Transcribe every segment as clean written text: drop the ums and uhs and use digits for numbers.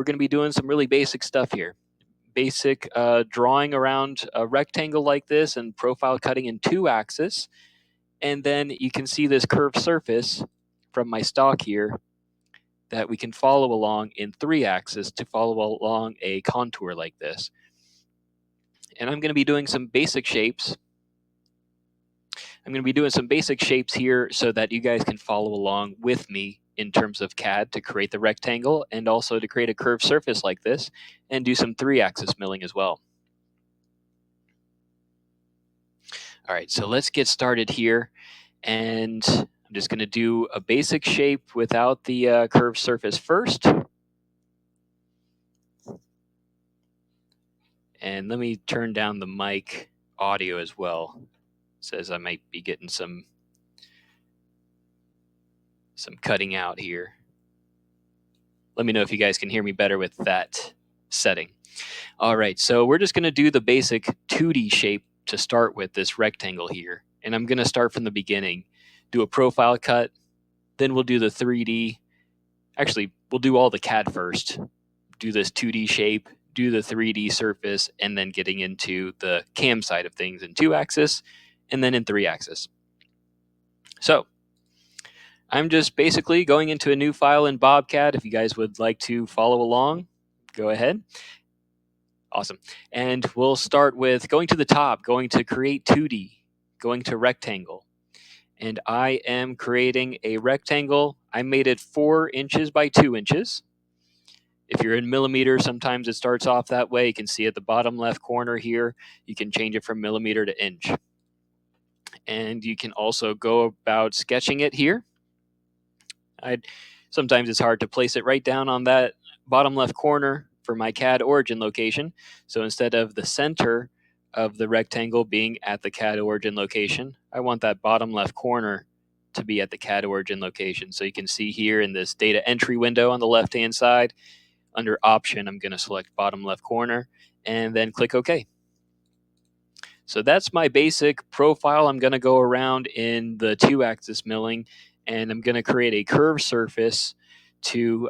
going to be doing some really basic stuff here. Basic drawing around a rectangle like this and profile cutting in 2 axes. And then you can see this curved surface from my stock here that we can follow along in 3 axes to follow along a contour like this. And I'm going to be doing some basic shapes. I'm going to be doing some basic shapes here so that you guys can follow along with me in terms of CAD to create the rectangle and also to create a curved surface like this and do some 3-axis milling as well. All right, so let's get started here. And I'm just going to do a basic shape without the curved surface first. And let me turn down the mic audio as well. It says I might be getting some cutting out here. Let me know if you guys can hear me better with that setting. All right, so we're just going to do the basic 2D shape to start with, this rectangle here. And I'm going to start from the beginning, do a profile cut, then we'll do the 3D. Actually, we'll do all the CAD first, do this 2D shape, do the 3D surface, and then getting into the CAM side of things in 2-axis, and then in 3-axis. So I'm just basically going into a new file in Bobcat. If you guys would like to follow along, go ahead. Awesome. And we'll start with going to the top, going to create 2D, going to rectangle. And I am creating a rectangle. I made it 4 inches by 2 inches. If you're in millimeters, sometimes it starts off that way. You can see at the bottom left corner here, you can change it from millimeter to inch. And you can also go about sketching it here. Sometimes it's hard to place it right down on that bottom left corner for my CAD origin location. So instead of the center of the rectangle being at the CAD origin location, I want that bottom left corner to be at the CAD origin location. So you can see here in this data entry window on the left-hand side, under option, I'm going to select bottom left corner and then click OK. So that's my basic profile. I'm going to go around in the 2-axis milling, and I'm going to create a curved surface to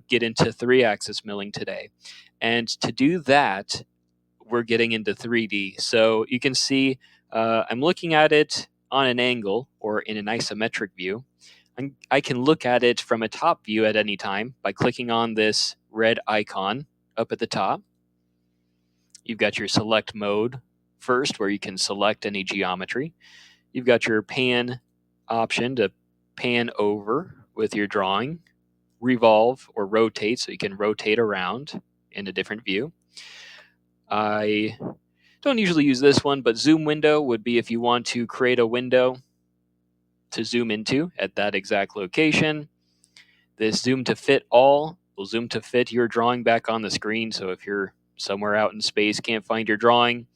get into 3-axis milling today. And to do that, we're getting into 3D. So you can see I'm looking at it on an angle or in an isometric view. I can look at it from a top view at any time by clicking on this red icon up at the top. You've got your select mode first, where you can select any geometry. You've got your pan option to pan over with your drawing, revolve or rotate, so you can rotate around in a different view. I don't usually use this one, but zoom window would be if you want to create a window to zoom into at that exact location. This zoom to fit all will zoom to fit your drawing back on the screen. So if you're somewhere out in space, can't find your drawing,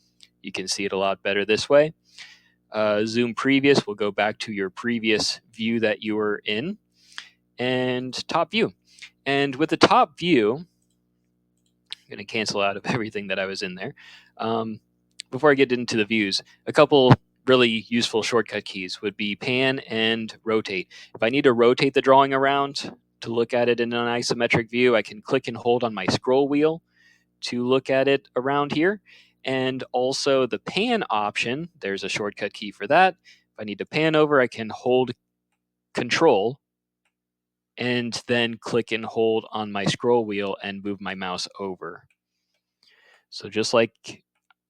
you can see it a lot better this way. Zoom previous will go back to your previous view that you were in. And top view. And with the top view, I'm going to cancel out of everything that I was in there. Before I get into the views, a couple really useful shortcut keys would be pan and rotate. If I need to rotate the drawing around to look at it in an isometric view, I can click and hold on my scroll wheel to look at it around here. And also the pan option, there's a shortcut key for that. If I need to pan over, I can hold Control and then click and hold on my scroll wheel and move my mouse over. So just like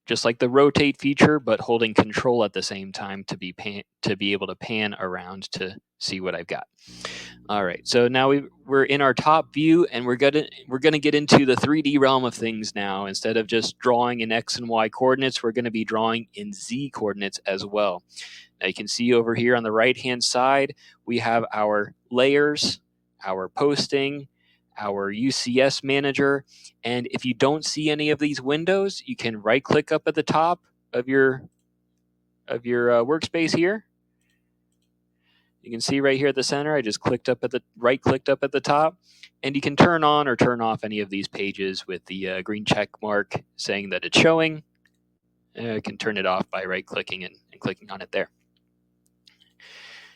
the rotate feature, but holding Control at the same time to be able to pan around to see what I've got. All right, so now we're in our top view, and we're gonna get into the 3D realm of things now. Instead of just drawing in X and Y coordinates, we're gonna be drawing in Z coordinates as well. Now you can see over here on the right-hand side, we have our layers, our posting, our UCS manager, and if you don't see any of these windows, you can right-click up at the top of your workspace here. You can see right here at the center, I just right-clicked up at the top, and you can turn on or turn off any of these pages with the green check mark saying that it's showing. I can turn it off by right-clicking and clicking on it there.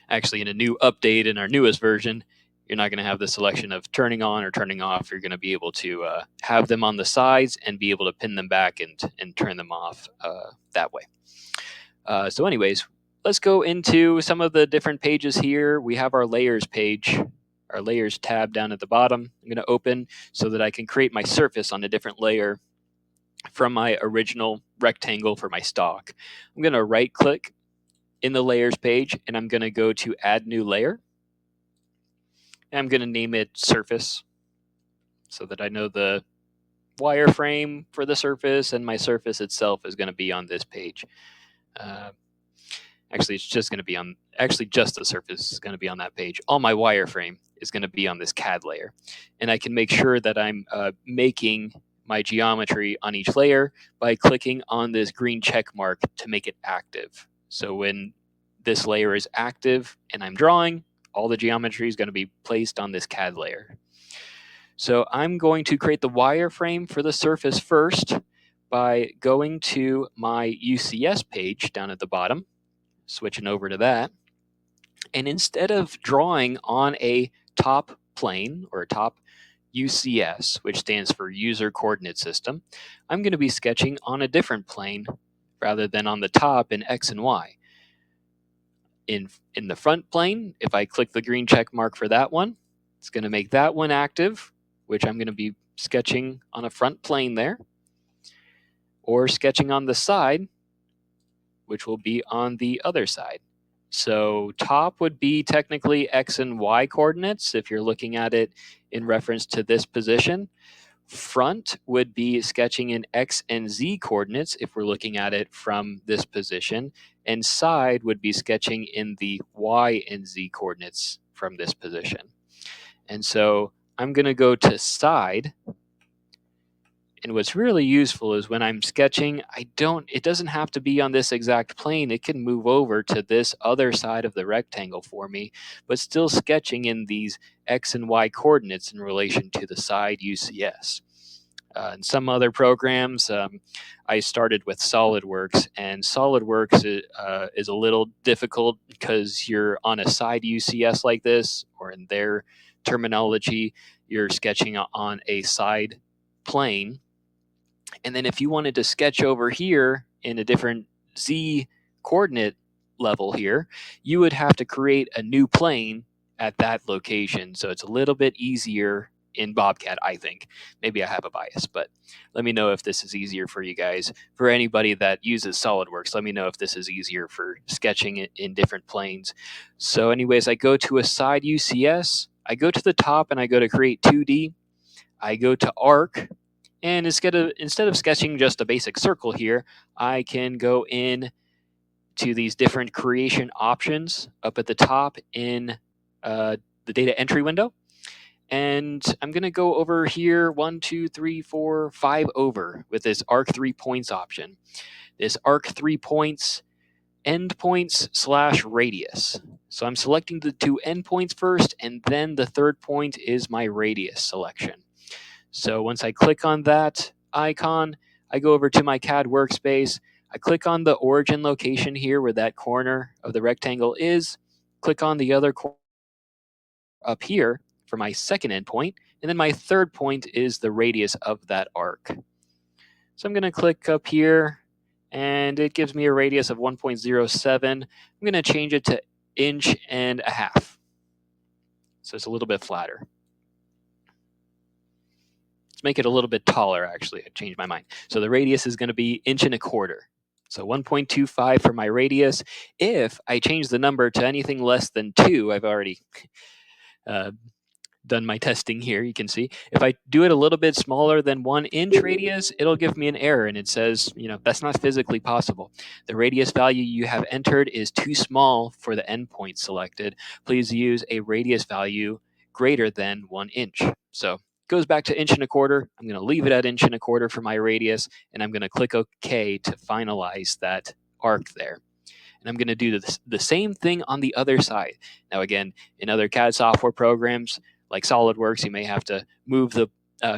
Actually, in a new update in our newest version, you're not going to have the selection of turning on or turning off. You're going to be able to have them on the sides and be able to pin them back and turn them off that way. So anyways, let's go into some of the different pages here. We have our layers page, our layers tab down at the bottom. I'm going to open so that I can create my surface on a different layer from my original rectangle for my stock. I'm going to right click in the layers page and I'm going to go to add new layer. And I'm going to name it surface so that I know the wireframe for the surface, and my surface itself is going to be on this page. Actually, it's just going to be on, just the surface is going to be on that page. All my wireframe is going to be on this CAD layer. And I can make sure that I'm making my geometry on each layer by clicking on this green check mark to make it active. So when this layer is active and I'm drawing, all the geometry is going to be placed on this CAD layer. So I'm going to create the wireframe for the surface first by going to my UCS page down at the bottom, switching over to that. And instead of drawing on a top plane or a top UCS, which stands for User Coordinate System, I'm going to be sketching on a different plane rather than on the top in X and Y. In the front plane, if I click the green check mark for that one, it's going to make that one active, which I'm going to be sketching on a front plane there, or sketching on the side, which will be on the other side. So top would be technically X and Y coordinates if you're looking at it in reference to this position. Front would be sketching in X and Z coordinates if we're looking at it from this position. And side would be sketching in the Y and Z coordinates from this position. And so I'm going to go to side. And what's really useful is when I'm sketching, it doesn't have to be on this exact plane. It can move over to this other side of the rectangle for me, but still sketching in these X and Y coordinates in relation to the side UCS. In some other programs, I started with SolidWorks, and SolidWorks is a little difficult because you're on a side UCS like this, or in their terminology, you're sketching on a side plane. And then if you wanted to sketch over here in a different Z coordinate level here, you would have to create a new plane at that location. So it's a little bit easier in Bobcat, I think. Maybe I have a bias, but let me know if this is easier for you guys. For anybody that uses SolidWorks, let me know if this is easier for sketching it in different planes. So anyways, I go to a side UCS, I go to the top and I go to create 2D, I go to arc, and instead of sketching just a basic circle here, I can go in to these different creation options up at the top in the data entry window. And I'm going to go over here 1, 2, 3, 4, 5 over with this arc 3 points option. This arc 3 points endpoints / radius. So I'm selecting the two endpoints first, and then the third point is my radius selection. So once I click on that icon, I go over to my CAD workspace. I click on the origin location here where that corner of the rectangle is. Click on the other corner up here for my second endpoint. And then my third point is the radius of that arc. So I'm going to click up here, and it gives me a radius of 1.07. I'm going to change it to 1.5 inches. So it's a little bit flatter. Let's make it a little bit taller, actually. I changed my mind. So the radius is going to be 1.25 inches. So 1.25 for my radius. If I change the number to anything less than 2, I've already done my testing here, you can see. If I do it a little bit smaller than 1 inch radius, it'll give me an error, and it says, that's not physically possible. The radius value you have entered is too small for the endpoint selected. Please use a radius value greater than 1 inch. So goes back to 1.25 inches. I'm going to leave it at 1.25 inches for my radius, and I'm going to click OK to finalize that arc there. And I'm going to do the same thing on the other side. Now, again, in other CAD software programs like SolidWorks, you may have to move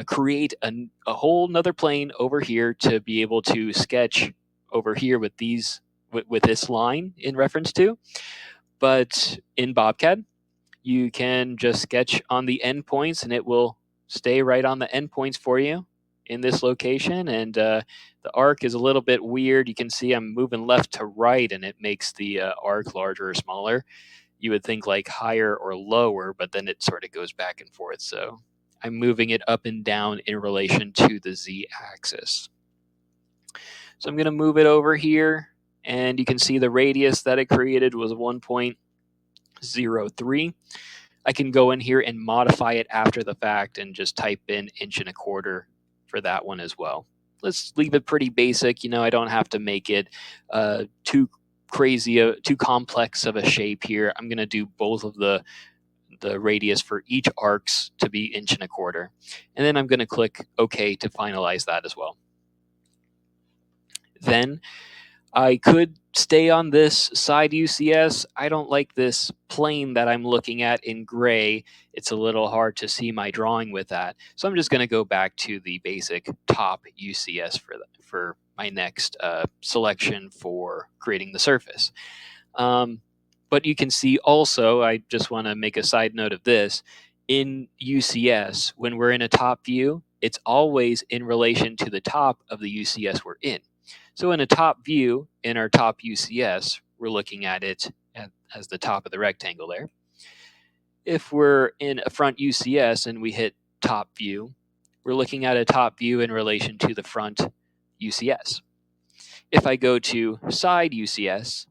create a whole nother plane over here to be able to sketch over here with this line in reference to. But in Bobcat, you can just sketch on the endpoints and it will stay right on the endpoints for you in this location. And the arc is a little bit weird. You can see I'm moving left to right and it makes the arc larger or smaller. You would think like higher or lower, but then it sort of goes back and forth. So I'm moving it up and down in relation to the z-axis. So I'm going to move it over here, and you can see the radius that it created was 1.03. I can go in here and modify it after the fact and just type in 1.25 for that one as well. Let's leave it pretty basic. I don't have to make it too crazy, too complex of a shape here. I'm going to do both of the radius for each arcs to be 1.25. And then I'm going to click OK to finalize that as well. Then I could stay on this side UCS. I don't like this plane that I'm looking at in gray. It's a little hard to see my drawing with that. So I'm just going to go back to the basic top UCS for my next selection for creating the surface. But you can see also, I just want to make a side note of this, in UCS, when we're in a top view, it's always in relation to the top of the UCS we're in. So in a top view, in our top UCS, we're looking at it as the top of the rectangle there. If we're in a front UCS and we hit top view, we're looking at a top view in relation to the front UCS. If I go to side UCS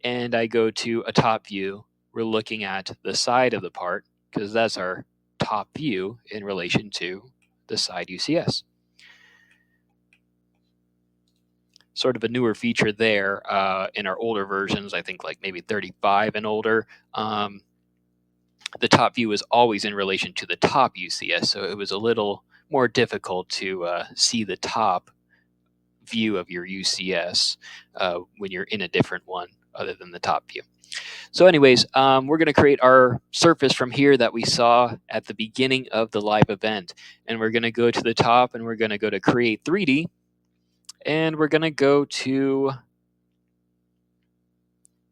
and I go to a top view, we're looking at the side of the part because that's our top view in relation to the side UCS. Sort of a newer feature there in our older versions, I think like maybe 35 and older. The top view is always in relation to the top UCS, so it was a little more difficult to see the top view of your UCS when you're in a different one other than the top view. So anyways, we're going to create our surface from here that we saw at the beginning of the live event. And we're going to go to the top and we're going to go to Create 3D. And we're going to go to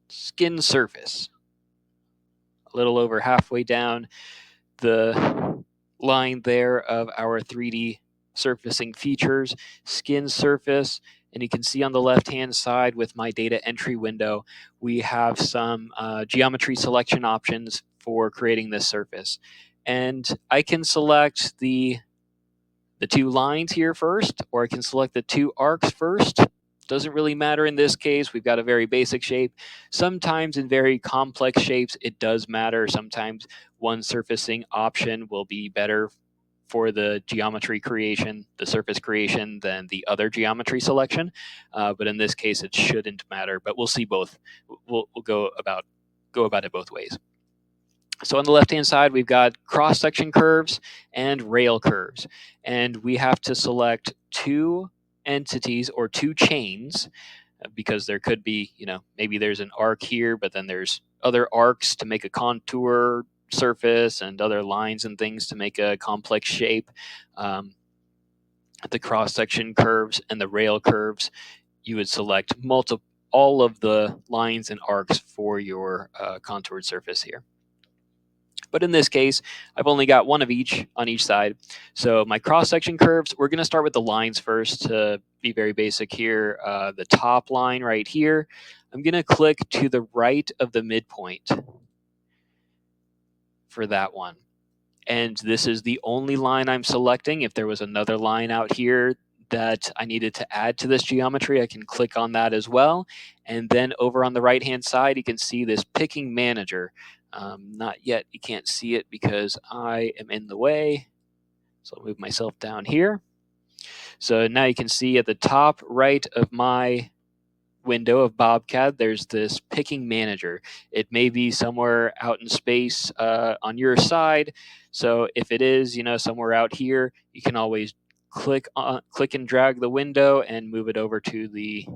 Skin Surface. A little over halfway down the line there of our 3D surfacing features, Skin Surface. And you can see on the left-hand side with my data entry window, we have some geometry selection options for creating this surface. And I can select the 2 lines here first, or I can select the 2 arcs first. Doesn't really matter in this case. We've got a very basic shape. Sometimes in very complex shapes, it does matter. Sometimes one surfacing option will be better for the geometry creation, the surface creation, than the other geometry selection. But in this case, it shouldn't matter. But we'll see both. We'll go about it both ways. So on the left-hand side, we've got cross-section curves and rail curves. And we have to select 2 entities or 2 chains because there could be, maybe there's an arc here, but then there's other arcs to make a contour surface and other lines and things to make a complex shape. The cross-section curves and the rail curves, you would select all of the lines and arcs for your contoured surface here. But in this case, I've only got one of each on each side. So my cross-section curves, we're going to start with the lines first to be very basic here. The top line right here, I'm going to click to the right of the midpoint for that one. And this is the only line I'm selecting. If there was another line out here that I needed to add to this geometry, I can click on that as well. And then over on the right-hand side, you can see this picking manager. Not yet, you can't see it because I am in the way. So I'll move myself down here. So now you can see at the top right of my window of Bobcat, there's this picking manager. It may be somewhere out in space on your side. So if it is, somewhere out here, you can always click and drag the window and move it over to the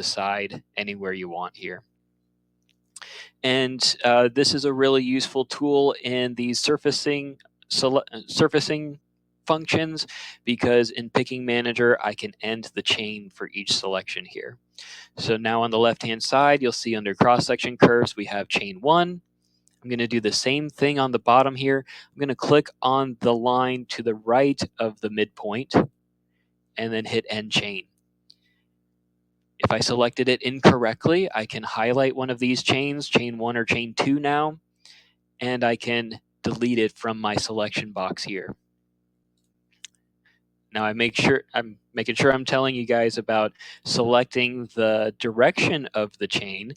side anywhere you want here. And this is a really useful tool in these surfacing functions because in Picking Manager, I can end the chain for each selection here. So now on the left-hand side, you'll see under cross-section curves, we have chain 1, I'm going to do the same thing on the bottom here. I'm going to click on the line to the right of the midpoint and then hit End Chain. If I selected it incorrectly, I can highlight one of these chains, chain 1 or chain 2 now, and I can delete it from my selection box here. Now I'm making sure I'm telling you guys about selecting the direction of the chain.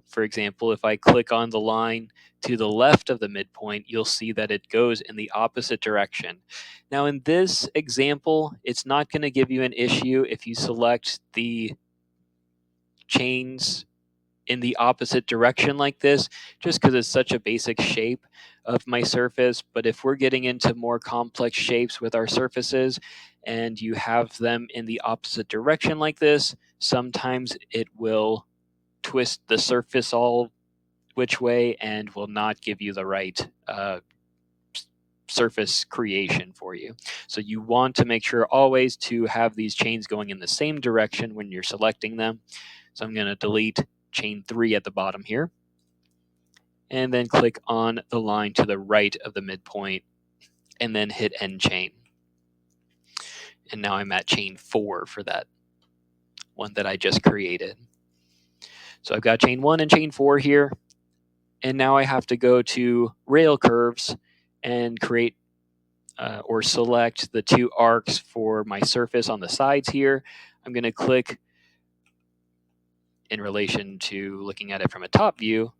For example, if I click on the line to the left of the midpoint, you'll see that it goes in the opposite direction. Now in this example, it's not going to give you an issue if you select the chains in the opposite direction like this, just because it's such a basic shape of my surface. But if we're getting into more complex shapes with our surfaces and you have them in the opposite direction like this, sometimes it will twist the surface all which way and will not give you the right surface creation for you. So you want to make sure always to have these chains going in the same direction when you're selecting them. So I'm going to delete chain 3 at the bottom here, and then click on the line to the right of the midpoint, and then hit End Chain. And now I'm at chain 4 for that one that I just created. So I've got chain 1 and chain 4 here, and now I have to go to Rail Curves and create or select the 2 arcs for my surface on the sides here. I'm going to click in relation to looking at it from a top view.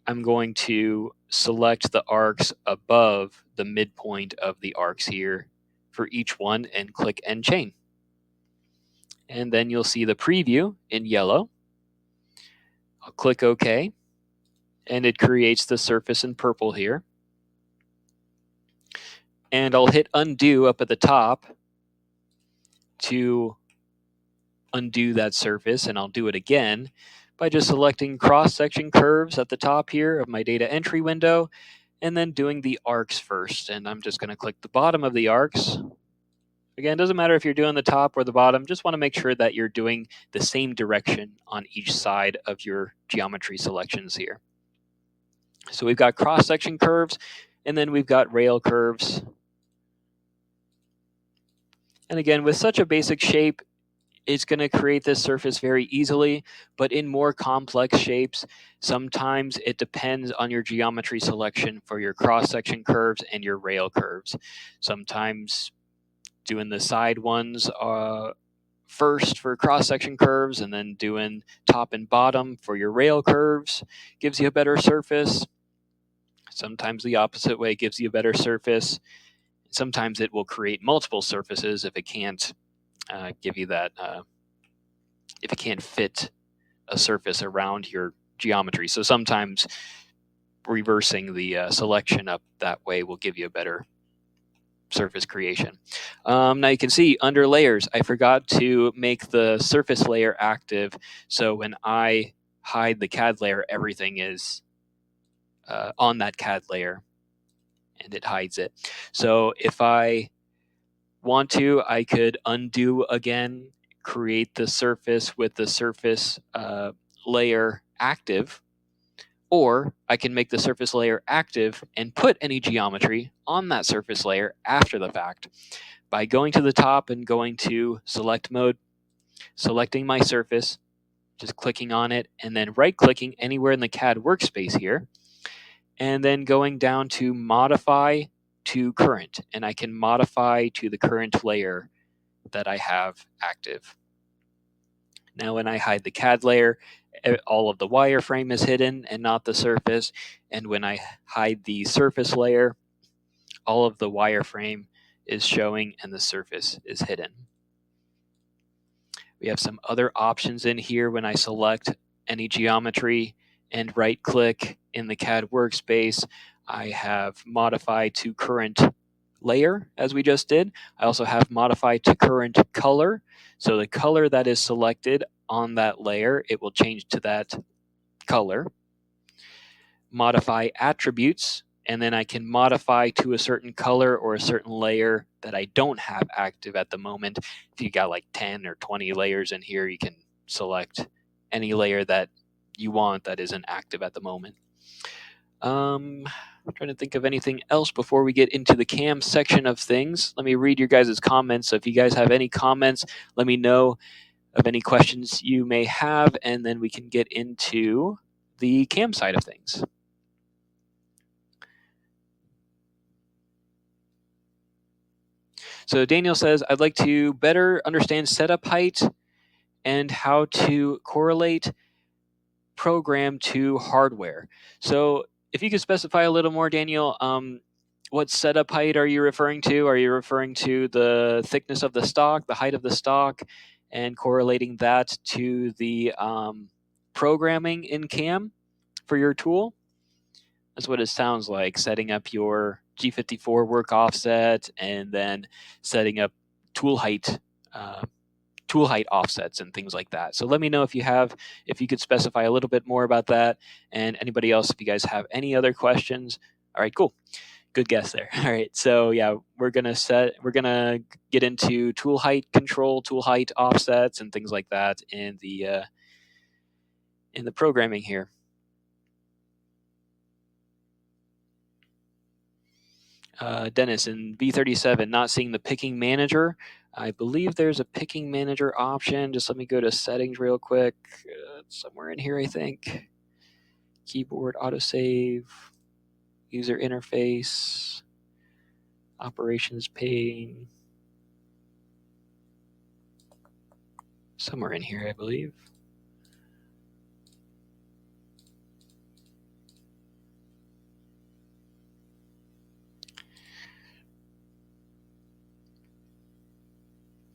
I'm going to select the arcs above the midpoint of the arcs here for each one and click End Chain. And then you'll see the preview in yellow. I'll click OK, and it creates the surface in purple here. And I'll hit Undo up at the top to undo that surface, and I'll do it again by just selecting cross-section curves at the top here of my data entry window, and then doing the arcs first. And I'm just going to click the bottom of the arcs. Again, it doesn't matter if you're doing the top or the bottom, just want to make sure that you're doing the same direction on each side of your geometry selections here. So we've got cross-section curves, and then we've got rail curves. And again, with such a basic shape, it's going to create this surface very easily, but in more complex shapes, sometimes it depends on your geometry selection for your cross-section curves and your rail curves. Sometimes doing the side ones first for cross-section curves and then doing top and bottom for your rail curves gives you a better surface. Sometimes the opposite way gives you a better surface. Sometimes it will create multiple surfaces if it can't give you that, if it can't fit a surface around your geometry. So sometimes reversing the selection up that way will give you a better surface creation. Now you can see under layers, I forgot to make the surface layer active. So when I hide the CAD layer, everything is on that CAD layer and it hides it. So if I want to, I could undo again, create the surface with the surface layer active, or I can make the surface layer active and put any geometry on that surface layer after the fact by going to the top and going to select mode, selecting my surface, just clicking on it, and then right-clicking anywhere in the CAD workspace here, and then going down to modify to current, and I can modify to the current layer that I have active. Now when I hide the CAD layer, all of the wireframe is hidden and not the surface. And when I hide the surface layer, all of the wireframe is showing and the surface is hidden. We have some other options in here when I select any geometry and right-click in the CAD workspace. I have modify to current layer, as we just did. I also have modify to current color. So the color that is selected on that layer, it will change to that color. Modify attributes, and then I can modify to a certain color or a certain layer that I don't have active at the moment. If you got like 10 or 20 layers in here, you can select any layer that you want that isn't active at the moment. I'm trying to think of anything else before we get into the CAM section of things. Let me read your guys' comments. So if you guys have any comments, let me know of any questions you may have, and then we can get into the CAM side of things. So Daniel says, I'd like to better understand setup height and how to correlate program to hardware. So if you could specify a little more, Daniel, what setup height are you referring to? Are you referring to the thickness of the stock, the height of the stock, and correlating that to the programming in CAM for your tool? That's what it sounds like, setting up your G54 work offset and then setting up tool height offsets and things like that. So let me know if you could specify a little bit more about that. And anybody else, if you guys have any other questions. All right, cool. Good guess there. All right, so yeah, we're gonna get into tool height control, tool height offsets, and things like that in the programming here. Dennis in V37, not seeing the picking manager. I believe there's a picking manager option. Just let me go to settings real quick. Somewhere in here, I think. Keyboard autosave, user interface, operations pane. Somewhere in here, I believe.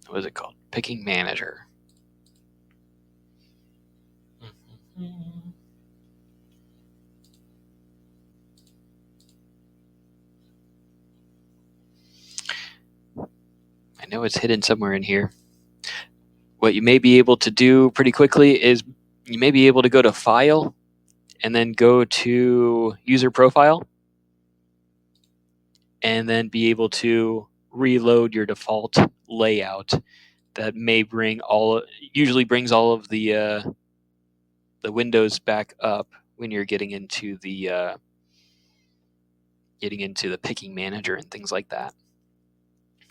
What is it called? Picking manager. I know it's hidden somewhere in here. What you may be able to do pretty quickly is you may be able to go to File and then go to User Profile and then be able to reload your default layout. That may usually brings all of the windows back up when you're getting into the picking manager and things like that.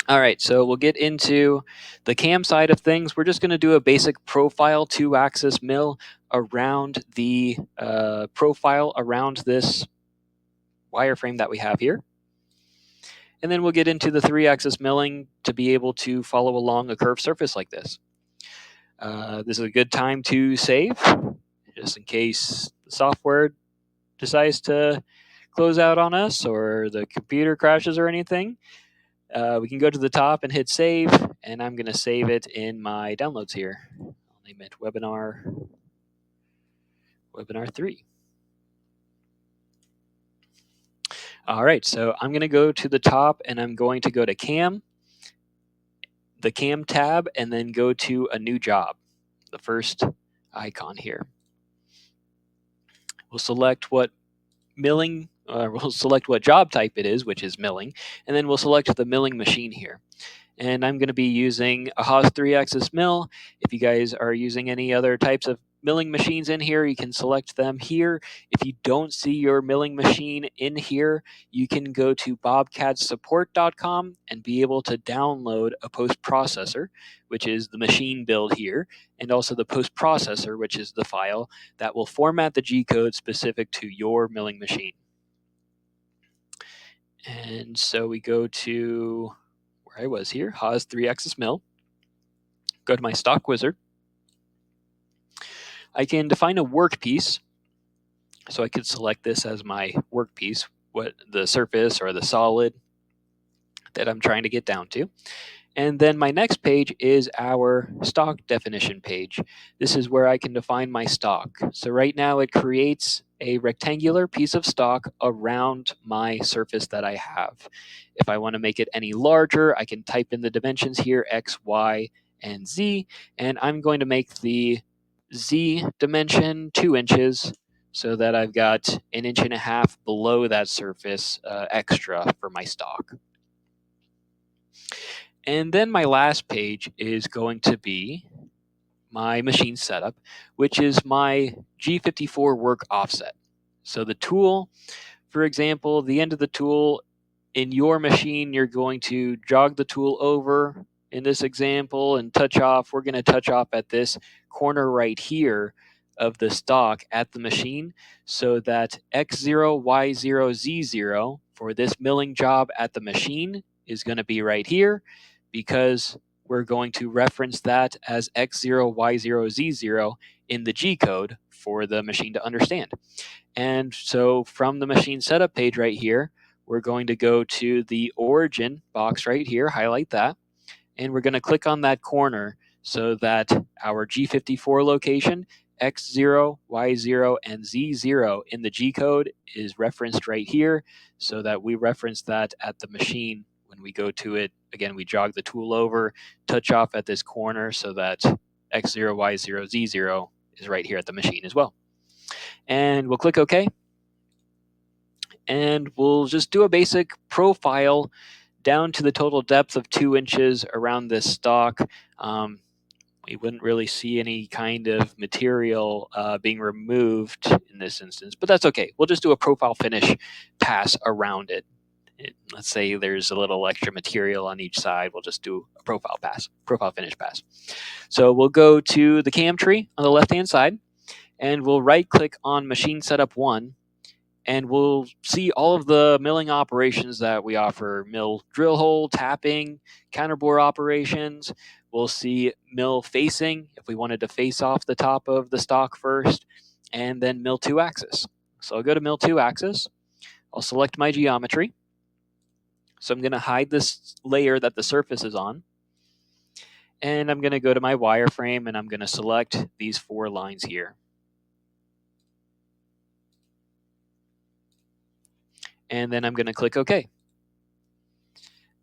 All right, so we'll get into the CAM side of things. We're just going to do a basic profile 2-axis mill around the profile around this wireframe that we have here. And then we'll get into the 3-axis milling to be able to follow along a curved surface like this. This is a good time to save, just in case the software decides to close out on us or the computer crashes or anything. We can go to the top and hit save, and I'm going to save it in my downloads here. I'll name it Webinar 3. All right, so I'm going to go to the top, and I'm going to go to CAM, the CAM tab, and then go to a new job, the first icon here. We'll select what job type it is, which is milling, and then we'll select the milling machine here. And I'm going to be using a Haas 3-axis mill. If you guys are using any other types of milling machines in here, you can select them here. If you don't see your milling machine in here, you can go to bobcatsupport.com and be able to download a post-processor, which is the machine build here, and also the post-processor, which is the file that will format the G-code specific to your milling machine. And so we go to where I was here, Haas 3-axis mill. Go to my stock wizard. I can define a workpiece. So I could select this as my workpiece, what the surface or the solid that I'm trying to get down to. And then my next page is our stock definition page. This is where I can define my stock. So right now it creates a rectangular piece of stock around my surface that I have. If I want to make it any larger, I can type in the dimensions here, X, Y, and Z, and I'm going to make the Z dimension 2 inches so that I've got 1.5 inches below that surface extra for my stock. And then my last page is going to be my machine setup, which is my G54 work offset. So the tool, for example, the end of the tool in your machine, you're going to jog the tool over in this example and touch off. We're going to touch off at this corner right here of the stock at the machine, so that X0, Y0, Z0 for this milling job at the machine is going to be right here, because we're going to reference that as X0, Y0, Z0 in the G code for the machine to understand. And so from the machine setup page right here, we're going to go to the origin box right here, highlight that, and we're going to click on that corner so that our G54 location, X0, Y0, and Z0 in the G code is referenced right here, so that we reference that at the machine when we go to it. Again, we jog the tool over, touch off at this corner so that X0, Y0, Z0 is right here at the machine as well. And we'll click OK. And we'll just do a basic profile down to the total depth of 2 inches around this stock. We wouldn't really see any kind of material being removed in this instance, but that's okay. We'll just do a profile finish pass around it. Let's say there's a little extra material on each side. We'll just do a profile finish pass. So we'll go to the cam tree on the left-hand side, and we'll right-click on Machine Setup 1, and we'll see all of the milling operations that we offer: mill drill hole, tapping, counterbore operations. We'll see mill facing, if we wanted to face off the top of the stock first, and then mill 2-axis. So I'll go to mill 2-axis. I'll select my geometry. So I'm going to hide this layer that the surface is on. And I'm going to go to my wireframe, and I'm going to select these 4 lines here. And then I'm going to click OK.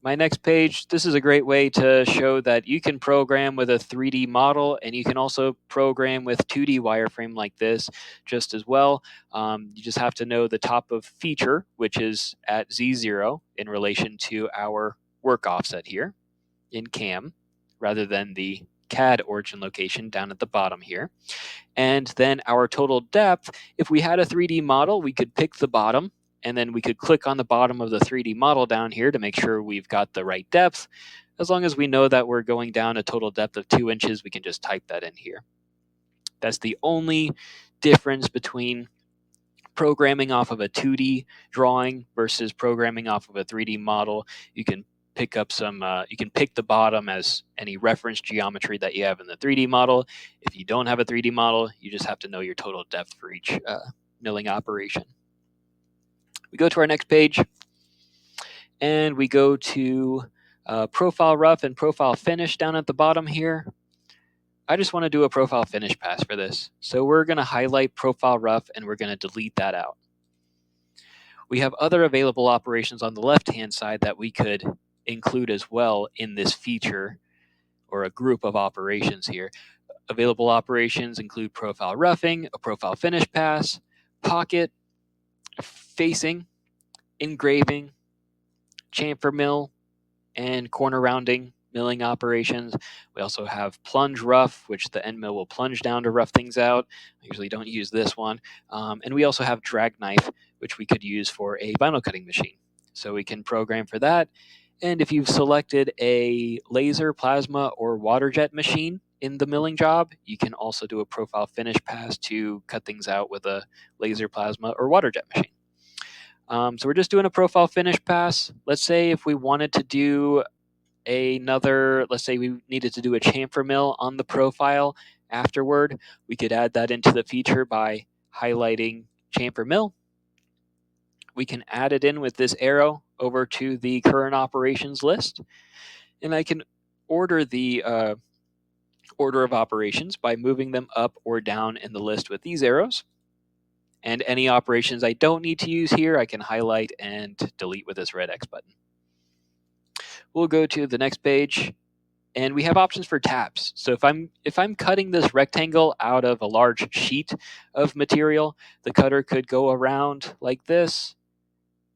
My next page, this is a great way to show that you can program with a 3D model, and you can also program with 2D wireframe like this just as well. You just have to know the top of feature, which is at Z0 in relation to our work offset here in CAM, rather than the CAD origin location down at the bottom here. And then our total depth, if we had a 3D model, we could pick the bottom, and then we could click on the bottom of the 3D model down here to make sure we've got the right depth. As long as we know that we're going down a total depth of 2 inches, we can just type that in here. That's the only difference between programming off of a 2D drawing versus programming off of a 3D model. You can pick up you can pick the bottom as any reference geometry that you have in the 3D model. If you don't have a 3D model, you just have to know your total depth for each milling operation. We go to our next page, and we go to profile rough and profile finish down at the bottom here. I just want to do a profile finish pass for this. So we're going to highlight profile rough, and we're going to delete that out. We have other available operations on the left-hand side that we could include as well in this feature, or a group of operations here. Available operations include profile roughing, a profile finish pass, pocket, facing, engraving, chamfer mill, and corner rounding milling operations. We also have plunge rough, which the end mill will plunge down to rough things out. I usually don't use this one. And we also have drag knife, which we could use for a vinyl cutting machine. So we can program for that. And if you've selected a laser, plasma, or water jet machine in the milling job, you can also do a profile finish pass to cut things out with a laser, plasma, or water jet machine. So we're just doing a profile finish pass. Let's say if we wanted to do let's say we needed to do a chamfer mill on the profile afterward, we could add that into the feature by highlighting chamfer mill. We can add it in with this arrow over to the current operations list, and I can order the order of operations by moving them up or down in the list with these arrows. And any operations I don't need to use here, I can highlight and delete with this red X button. We'll go to the next page, and we have options for tabs. So if I'm cutting this rectangle out of a large sheet of material, the cutter could go around like this.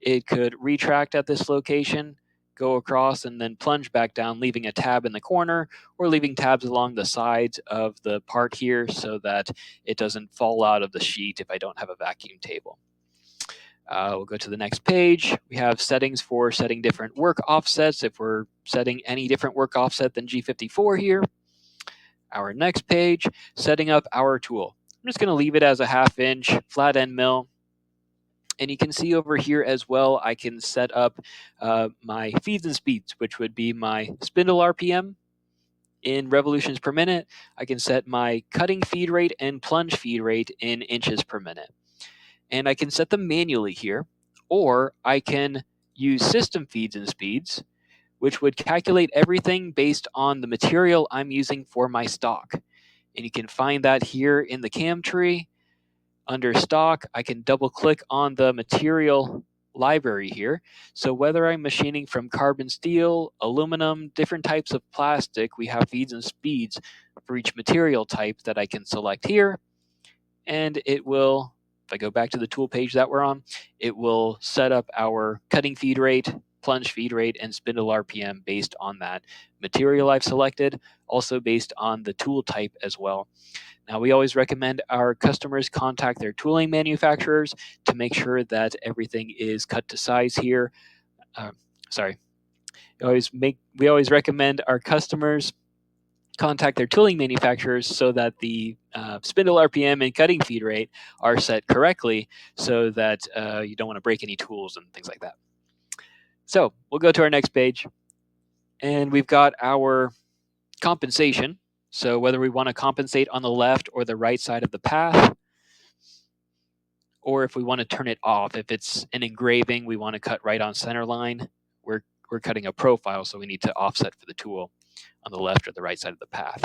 It could retract at this location, go across, and then plunge back down, leaving a tab in the corner, or leaving tabs along the sides of the part here so that it doesn't fall out of the sheet if I don't have a vacuum table. We'll go to the next page. We have settings for setting different work offsets if we're setting any different work offset than G54 here. Our next page, setting up our tool. I'm just going to leave it as a 1/2 inch flat end mill. And you can see over here as well, I can set up my feeds and speeds, which would be my spindle RPM in revolutions per minute. I can set my cutting feed rate and plunge feed rate in inches per minute. And I can set them manually here, or I can use system feeds and speeds, which would calculate everything based on the material I'm using for my stock. And you can find that here in the cam tree. Under stock, I can double click on the material library here. So whether I'm machining from carbon steel, aluminum, different types of plastic, we have feeds and speeds for each material type that I can select here. And it will, if I go back to the tool page that we're on, it will set up our cutting feed rate, plunge feed rate, and spindle RPM based on that material I've selected, also based on the tool type as well. Now, we always recommend our customers contact their tooling manufacturers to make sure that everything is cut to size here. We always recommend our customers contact their tooling manufacturers so that the spindle RPM and cutting feed rate are set correctly, so that you don't want to break any tools and things like that. So we'll go to our next page, and we've got our compensation. So whether we want to compensate on the left or the right side of the path, or if we want to turn it off. If it's an engraving, we want to cut right on center line. We're cutting a profile, so we need to offset for the tool on the left or the right side of the path.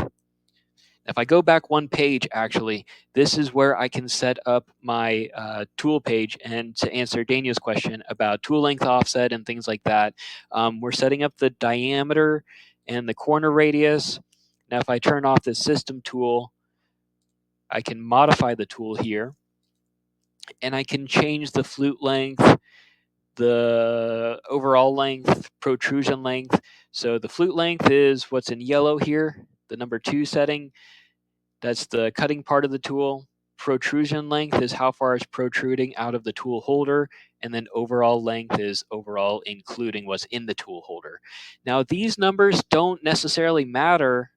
If I go back one page, actually, this is where I can set up my tool page. And to answer Daniel's question about tool length offset and things like that, we're setting up the diameter and the corner radius. Now, if I turn off the system tool, I can modify the tool here, and I can change the flute length, the overall length, protrusion length. So the flute length is what's in yellow here, the number 2 setting. That's the cutting part of the tool. Protrusion length is how far it's protruding out of the tool holder, and then overall length is overall including what's in the tool holder. Now, these numbers don't necessarily matter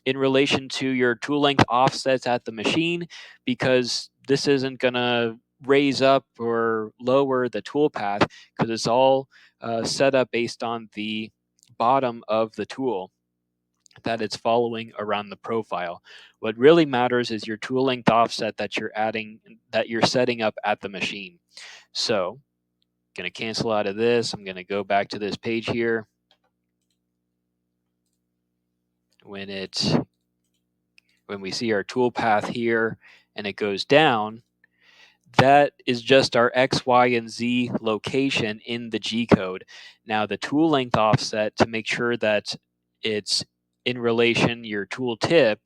in relation to your tool length offsets at the machine, because this isn't going to raise up or lower the tool path, because it's all set up based on the bottom of the tool that it's following around the profile. What really matters is your tool length offset that you're setting up at the machine. So I'm going to cancel out of this. I'm going to go back to this page here. When we see our tool path here and it goes down, that is just our X, Y, and Z location in the G code. Now, the tool length offset, to make sure that it's in relation your tool tip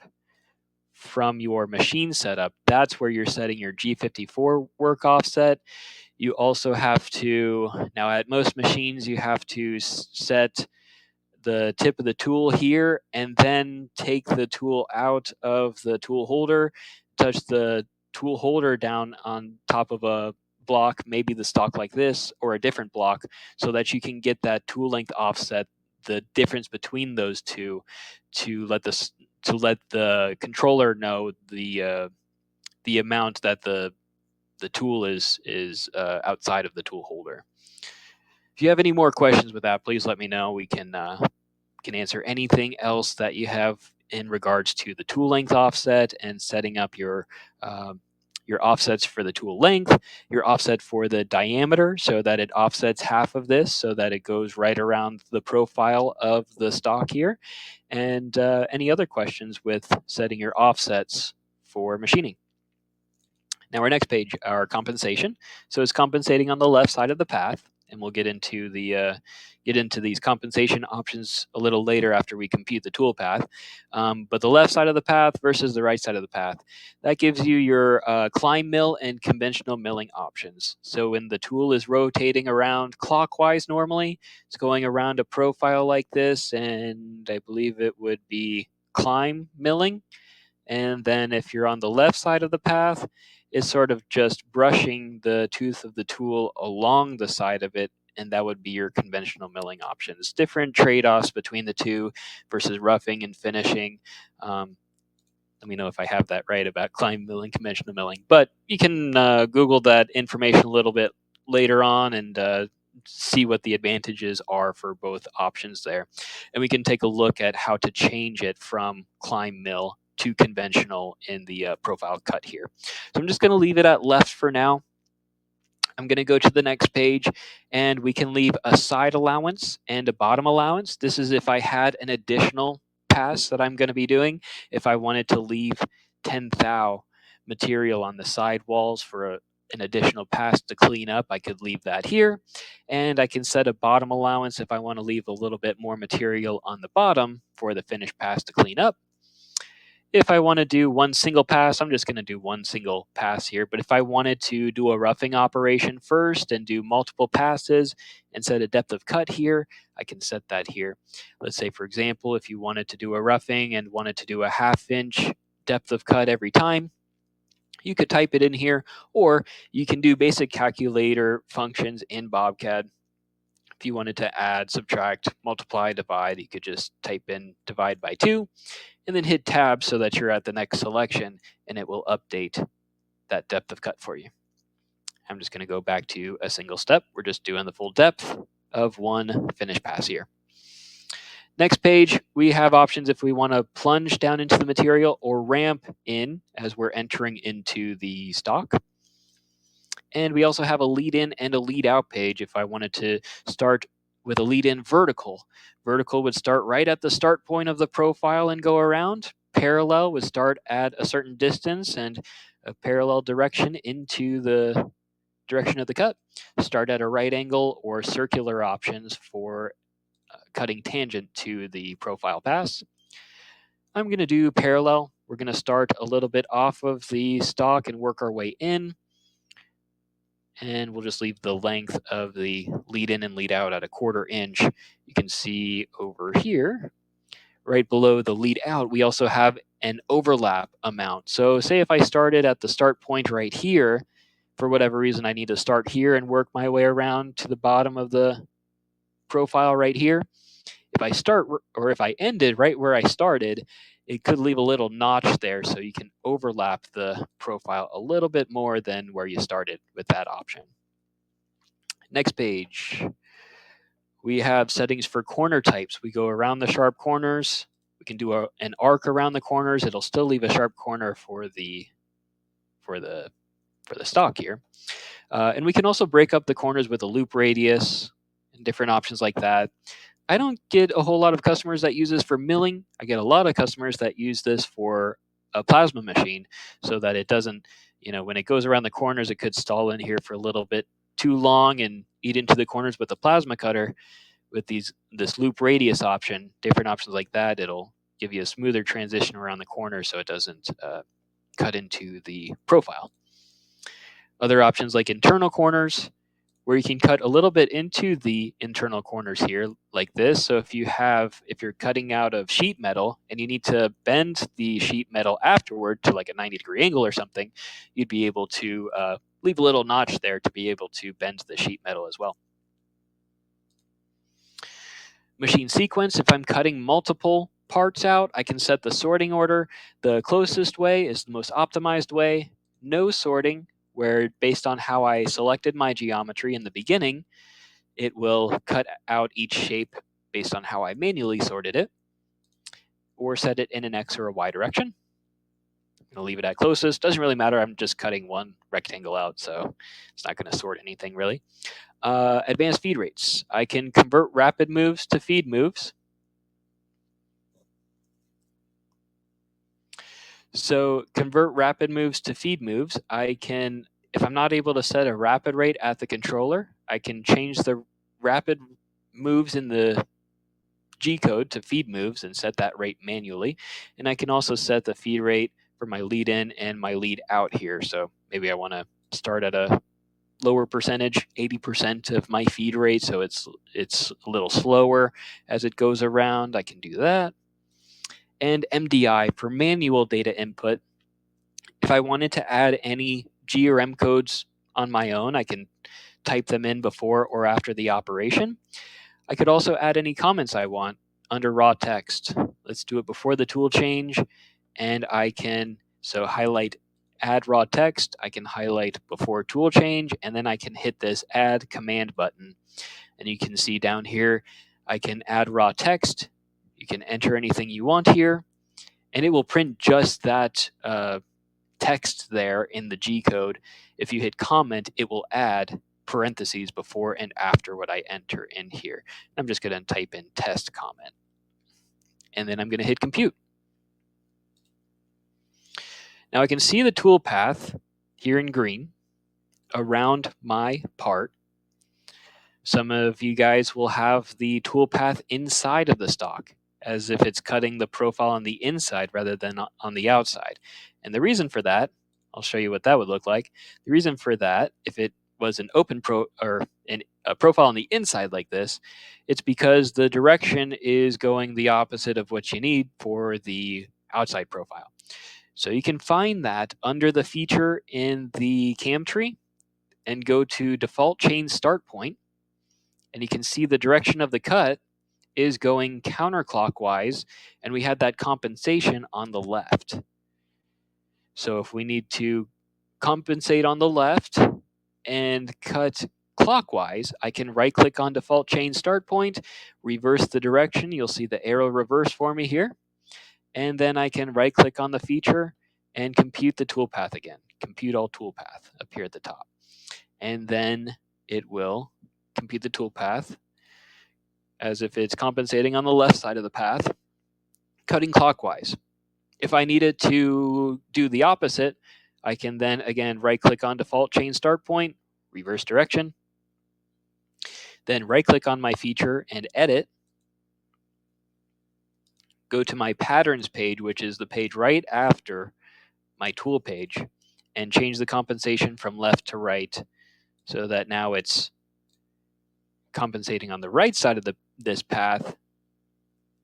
from your machine setup, that's where you're setting your G54 work offset. You also have to, now at most machines, you have to set the tip of the tool here and then take the tool out of the tool holder, touch the tool holder down on top of a block, maybe the stock like this or a different block, so that you can get that tool length offset, the difference between those two, to let the controller know the amount that the tool is outside of the tool holder. If you have any more questions with that, please let me know. We can answer anything else that you have in regards to the tool length offset and setting up your offsets for the tool length, your offset for the diameter so that it offsets half of this so that it goes right around the profile of the stock here, and any other questions with setting your offsets for machining. Now, our next page, our compensation. So it's compensating on the left side of the path, and we'll get into these compensation options a little later after we compute the tool path. But the left side of the path versus the right side of the path, that gives you your climb mill and conventional milling options. So when the tool is rotating around clockwise normally, it's going around a profile like this, and I believe it would be climb milling. And then if you're on the left side of the path, is sort of just brushing the tooth of the tool along the side of it, and that would be your conventional milling options. Different trade-offs between the two versus roughing and finishing. Let me know if I have that right about climb milling, conventional milling. But you can Google that information a little bit later on and see what the advantages are for both options there. And we can take a look at how to change it from climb mill to conventional in the profile cut here. So I'm just going to leave it at left for now. I'm going to go to the next page, and we can leave a side allowance and a bottom allowance. This is if I had an additional pass that I'm going to be doing. If I wanted to leave 10 thou material on the side walls for an additional pass to clean up, I could leave that here. And I can set a bottom allowance if I want to leave a little bit more material on the bottom for the finished pass to clean up. If I want to do one single pass, I'm just going to do one single pass here. But if I wanted to do a roughing operation first and do multiple passes and set a depth of cut here, I can set that here. Let's say, for example, if you wanted to do a roughing and wanted to do a 1/2 inch depth of cut every time, you could type it in here, or you can do basic calculator functions in Bobcad. If you wanted to add, subtract, multiply, divide, you could just type in divide by 2 and then hit tab so that you're at the next selection and it will update that depth of cut for you. I'm just going to go back to a single step. We're just doing the full depth of one finished pass here. Next page, we have options if we want to plunge down into the material or ramp in as we're entering into the stock. And we also have a lead in and a lead out page if I wanted to start with a lead in vertical. Vertical would start right at the start point of the profile and go around. Parallel would start at a certain distance and a parallel direction into the direction of the cut. Start at a right angle or circular options for cutting tangent to the profile pass. I'm going to do parallel. We're going to start a little bit off of the stock and work our way in. And we'll just leave the length of the lead in and lead out at 1/4 inch. You can see over here, right below the lead out, we also have an overlap amount. So say if I started at the start point right here, for whatever reason, I need to start here and work my way around to the bottom of the profile right here. If I start, or if I ended right where I started, it could leave a little notch there so you can overlap the profile a little bit more than where you started with that option. Next page, we have settings for corner types. We go around the sharp corners. We can do an arc around the corners. It'll still leave a sharp corner for the stock here. And we can also break up the corners with a loop radius and different options like that. I don't get a whole lot of customers that use this for milling. I get a lot of customers that use this for a plasma machine so that it doesn't, when it goes around the corners, it could stall in here for a little bit too long and eat into the corners with the plasma cutter. With this loop radius option, different options like that, it'll give you a smoother transition around the corner so it doesn't cut into the profile. Other options like internal corners, where you can cut a little bit into the internal corners here like this. So if you're cutting out of sheet metal and you need to bend the sheet metal afterward to like a 90-degree angle or something, you'd be able to leave a little notch there to be able to bend the sheet metal as well. Machine sequence, if I'm cutting multiple parts out, I can set the sorting order. The closest way is the most optimized way. No sorting, where based on how I selected my geometry in the beginning, it will cut out each shape based on how I manually sorted it, or set it in an X or a Y direction. I'm going to leave it at closest. Doesn't really matter. I'm just cutting one rectangle out, so it's not going to sort anything really. Advanced feed rates. I can convert rapid moves to feed moves. So convert rapid moves to feed moves. I can, if I'm not able to set a rapid rate at the controller, I can change the rapid moves in the G code to feed moves and set that rate manually. And I can also set the feed rate for my lead in and my lead out here. So maybe I want to start at a lower percentage, 80% of my feed rate, so it's a little slower as it goes around. I can do that. And MDI for manual data input. If I wanted to add any G or M codes on my own. I can type them in before or after the operation. I could also add any comments I want under raw text. Let's do it before the tool change, and I can highlight add raw text. I can highlight before tool change, and then I can hit this add command button. And you can see down here, I can add raw text. You can enter anything you want here, and it will print just that text there in the G code. If you hit comment, it will add parentheses before and after what I enter in here. I'm just going to type in test comment. And then I'm going to hit compute. Now I can see the toolpath here in green around my part. Some of you guys will have the toolpath inside of the stock, as if it's cutting the profile on the inside rather than on the outside. And the reason for that, I'll show you what that would look like. The reason for that, if it was an open a profile on the inside like this, it's because the direction is going the opposite of what you need for the outside profile. So you can find that under the feature in the cam tree and go to default chain start point, and you can see the direction of the cut is going counterclockwise, and we had that compensation on the left. So if we need to compensate on the left and cut clockwise, I can right click on default chain start point, reverse the direction. You'll see the arrow reverse for me here. And then I can right click on the feature and compute the toolpath again. Compute all toolpath up here at the top. And then it will compute the toolpath as if it's compensating on the left side of the path, cutting clockwise. If I needed to do the opposite, I can then again right click on default chain start point, reverse direction, then right click on my feature and edit, go to my patterns page, which is the page right after my tool page, and change the compensation from left to right so that now it's compensating on the right side of this path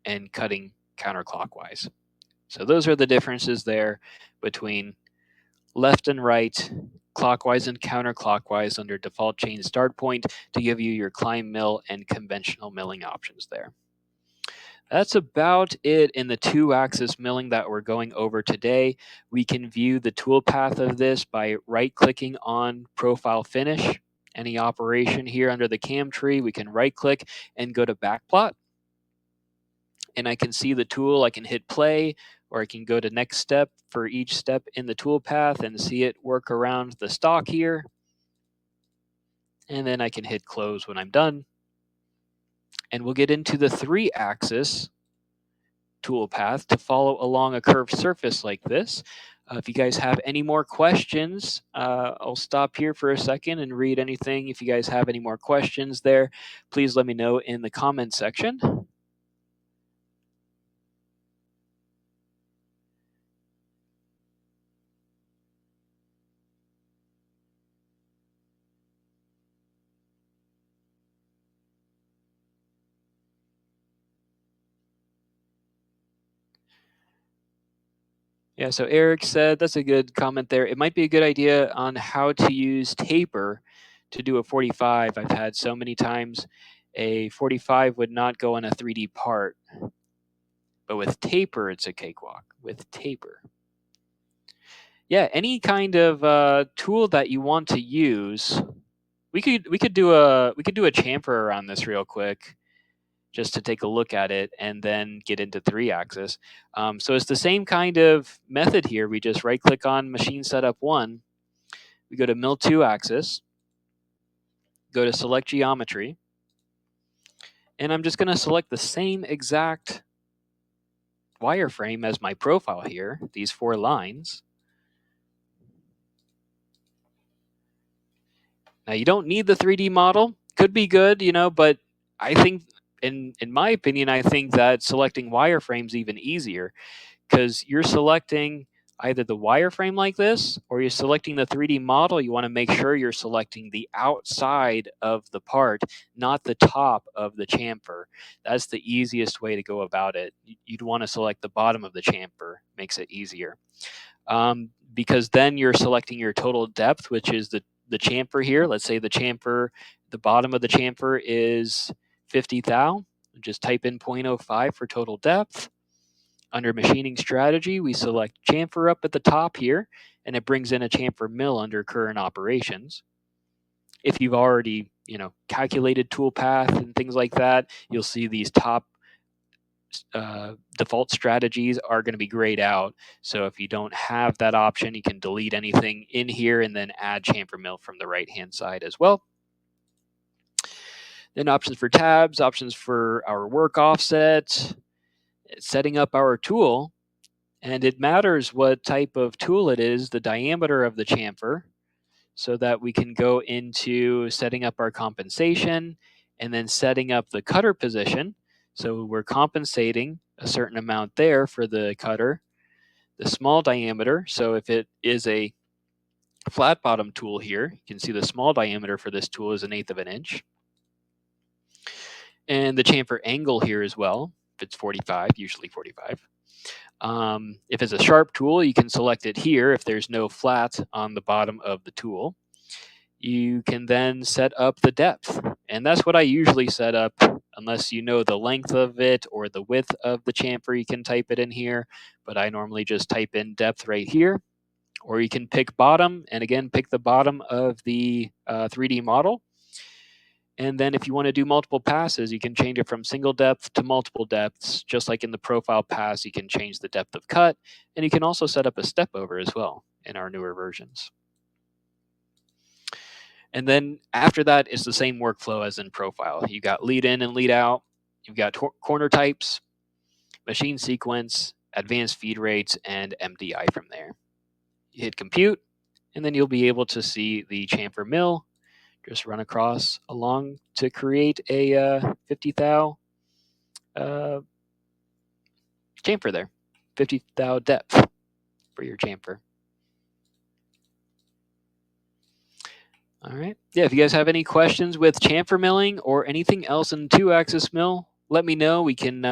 and cutting counterclockwise. So those are the differences there between left and right, clockwise and counterclockwise under default chain start point to give you your climb mill and conventional milling options there. That's about it in the 2-axis milling that we're going over today. We can view the toolpath of this by right-clicking on Profile Finish. Any operation here under the cam tree, we can right-click and go to Backplot. And I can see the tool. I can hit play, or I can go to next step for each step in the toolpath and see it work around the stock here. And then I can hit close when I'm done. And we'll get into the 3-axis toolpath to follow along a curved surface like this. If you guys have any more questions, I'll stop here for a second and read anything. If you guys have any more questions there, please let me know in the comment section. Yeah, so Eric said, that's a good comment there. It might be a good idea on how to use taper to do a 45. I've had so many times a 45 would not go on a 3D part. But with taper, it's a cakewalk. With taper. Yeah, any kind of tool that you want to use. We could do a chamfer around this real quick, just to take a look at it and then get into 3-axis. So it's the same kind of method here. We just right click on machine setup 1. We go to mill 2-axis, go to select geometry, and I'm just going to select the same exact wireframe as my profile here, these 4 lines. Now you don't need the 3D model. Could be good, but I think in my opinion, I think that selecting wireframe's even easier, because you're selecting either the wireframe like this, or you're selecting the 3D model. You want to make sure you're selecting the outside of the part, not the top of the chamfer. That's the easiest way to go about it. You'd want to select the bottom of the chamfer. Makes it easier. because then you're selecting your total depth, which is the chamfer here. Let's say the chamfer, the bottom of the chamfer is 50 thou. Just type in 0.05 for total depth. Under machining strategy, we select chamfer up at the top here, and it brings in a chamfer mill under current operations. If you've already, calculated tool path and things like that, you'll see these top default strategies are going to be grayed out. So if you don't have that option, you can delete anything in here and then add chamfer mill from the right-hand side as well. Then options for tabs, options for our work offset, setting up our tool. And it matters what type of tool it is, the diameter of the chamfer, so that we can go into setting up our compensation and then setting up the cutter position. So we're compensating a certain amount there for the cutter, the small diameter. So if it is a flat bottom tool here, you can see the small diameter for this tool is 1/8 of an inch. And the chamfer angle here as well, if it's 45, usually 45. If it's a sharp tool, you can select it here if there's no flat on the bottom of the tool. You can then set up the depth. And that's what I usually set up, unless you know the length of it or the width of the chamfer, you can type it in here. But I normally just type in depth right here. Or you can pick bottom, and again, pick the bottom of the 3D model. And then if you want to do multiple passes, you can change it from single depth to multiple depths. Just like in the profile pass, you can change the depth of cut. And you can also set up a step over as well in our newer versions. And then after that, it's the same workflow as in profile. You got lead in and lead out. You've got corner types, machine sequence, advanced feed rates, and MDI from there. You hit compute, and then you'll be able to see the chamfer mill just run across along to create a 50 thou chamfer there, 50 thou depth for your chamfer. All right. Yeah, if you guys have any questions with chamfer milling or anything else in 2-axis mill, let me know. We can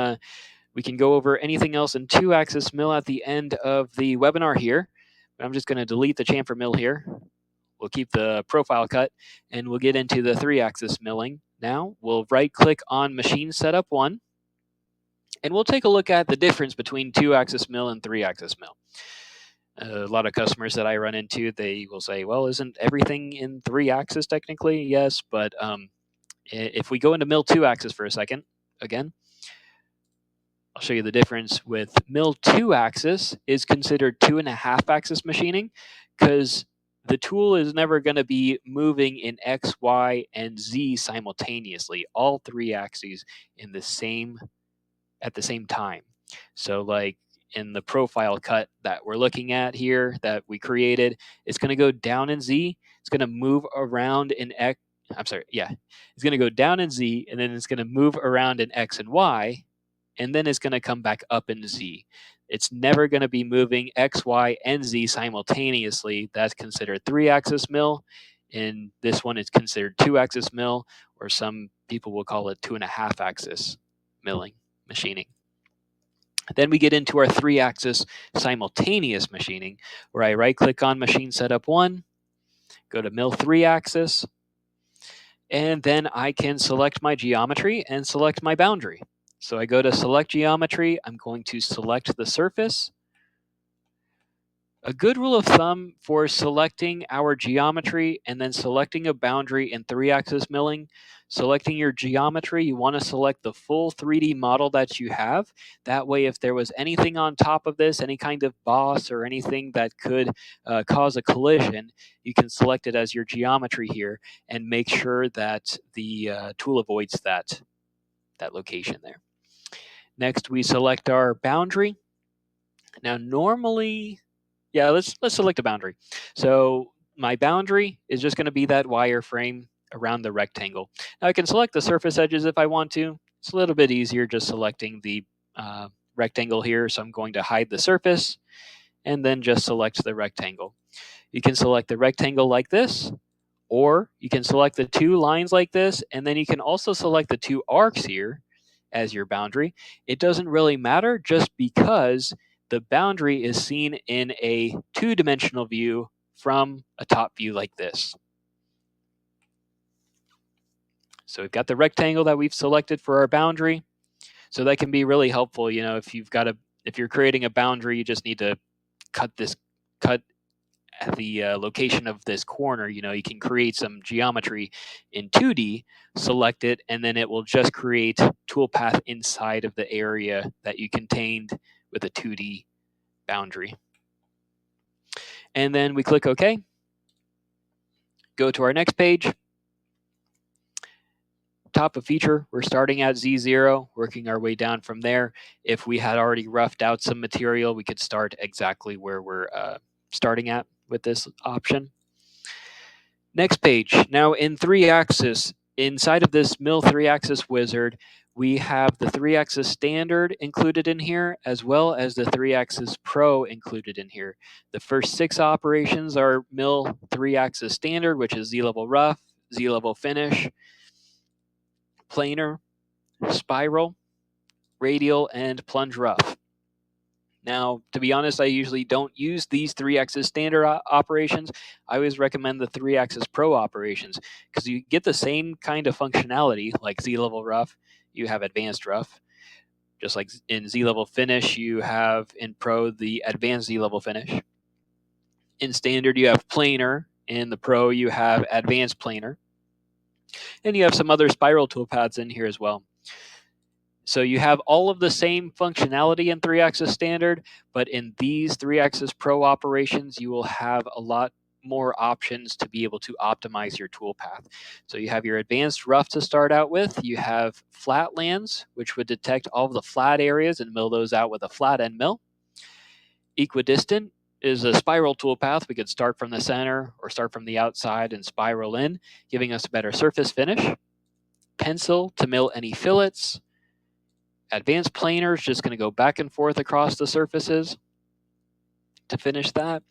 go over anything else in 2-axis mill at the end of the webinar here. But I'm just going to delete the chamfer mill here. We'll keep the profile cut, and we'll get into the 3-axis milling. Now we'll right-click on Machine Setup 1, and we'll take a look at the difference between 2-axis mill and 3-axis mill. A lot of customers that I run into, they will say, well, isn't everything in 3-axis technically? Yes, but if we go into mill 2-axis for a second, again, I'll show you the difference with mill 2-axis is considered 2.5-axis machining because the tool is never going to be moving in X, Y, and Z simultaneously, all 3 axes at the same time. So like in the profile cut that we're looking at here that we created, it's going to go down in Z. It's going to move around in X. It's going to go down in Z, and then it's going to move around in X and Y, and then it's going to come back up in Z. It's never going to be moving X, Y, and Z simultaneously. That's considered 3-axis mill. And this one is considered 2-axis mill, or some people will call it 2.5-axis milling, machining. Then we get into our 3-axis simultaneous machining, where I right-click on Machine Setup 1, go to Mill 3-axis, and then I can select my geometry and select my boundary. So I go to Select Geometry. I'm going to select the surface. A good rule of thumb for selecting our geometry and then selecting a boundary in 3-axis milling, selecting your geometry, you want to select the full 3D model that you have. That way, if there was anything on top of this, any kind of boss or anything that could cause a collision, you can select it as your geometry here and make sure that the tool avoids that location there. Next, we select our boundary. Now, normally, let's select a boundary. So my boundary is just going to be that wireframe around the rectangle. Now I can select the surface edges if I want to. It's a little bit easier just selecting the rectangle here. So I'm going to hide the surface and then just select the rectangle. You can select the rectangle like this, or you can select the 2 lines like this, and then you can also select the 2 arcs here as your boundary. It doesn't really matter just because the boundary is seen in a two-dimensional view from a top view like this. So we've got the rectangle that we've selected for our boundary. So that can be really helpful. If you're creating a boundary, you just need to cut at the location of this corner. You can create some geometry in 2D, select it, and then it will just create toolpath inside of the area that you contained with a 2D boundary. And then we click OK. Go to our next page. Top of feature, we're starting at Z0, working our way down from there. If we had already roughed out some material, we could start exactly where we're starting at with this option. Next page. Now in 3-axis, inside of this Mill 3-axis wizard, we have the 3-axis standard included in here, as well as the 3-axis pro included in here. The first 6 operations are Mill 3-axis standard, which is Z-level rough, Z-level finish, planar, spiral, radial, and plunge rough. Now, to be honest, I usually don't use these 3-axis standard operations. I always recommend the 3-axis pro operations because you get the same kind of functionality like Z-level rough. You have advanced rough. Just like in Z-level finish, you have in pro the advanced Z-level finish. In standard, you have planar. In the pro, you have advanced planar. And you have some other spiral toolpaths in here as well. So you have all of the same functionality in 3-axis standard, but in these 3-axis pro operations, you will have a lot more options to be able to optimize your toolpath. So you have your advanced rough to start out with. You have flatlands, which would detect all of the flat areas and mill those out with a flat end mill. Equidistant is a spiral toolpath. We could start from the center or start from the outside and spiral in, giving us a better surface finish. Pencil to mill any fillets. Advanced planar is just going to go back and forth across the surfaces to finish that.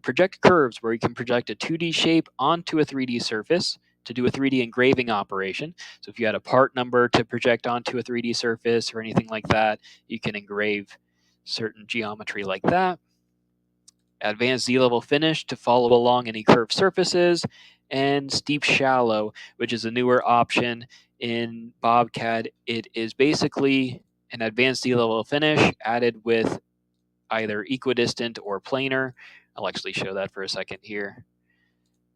Project curves, where you can project a 2D shape onto a 3D surface to do a 3D engraving operation. So if you had a part number to project onto a 3D surface or anything like that, you can engrave certain geometry like that. Advanced Z-level finish to follow along any curved surfaces, and steep shallow, which is a newer option in BobCAD. It is basically an advanced Z-level finish added with either equidistant or planar. I'll actually show that for a second here.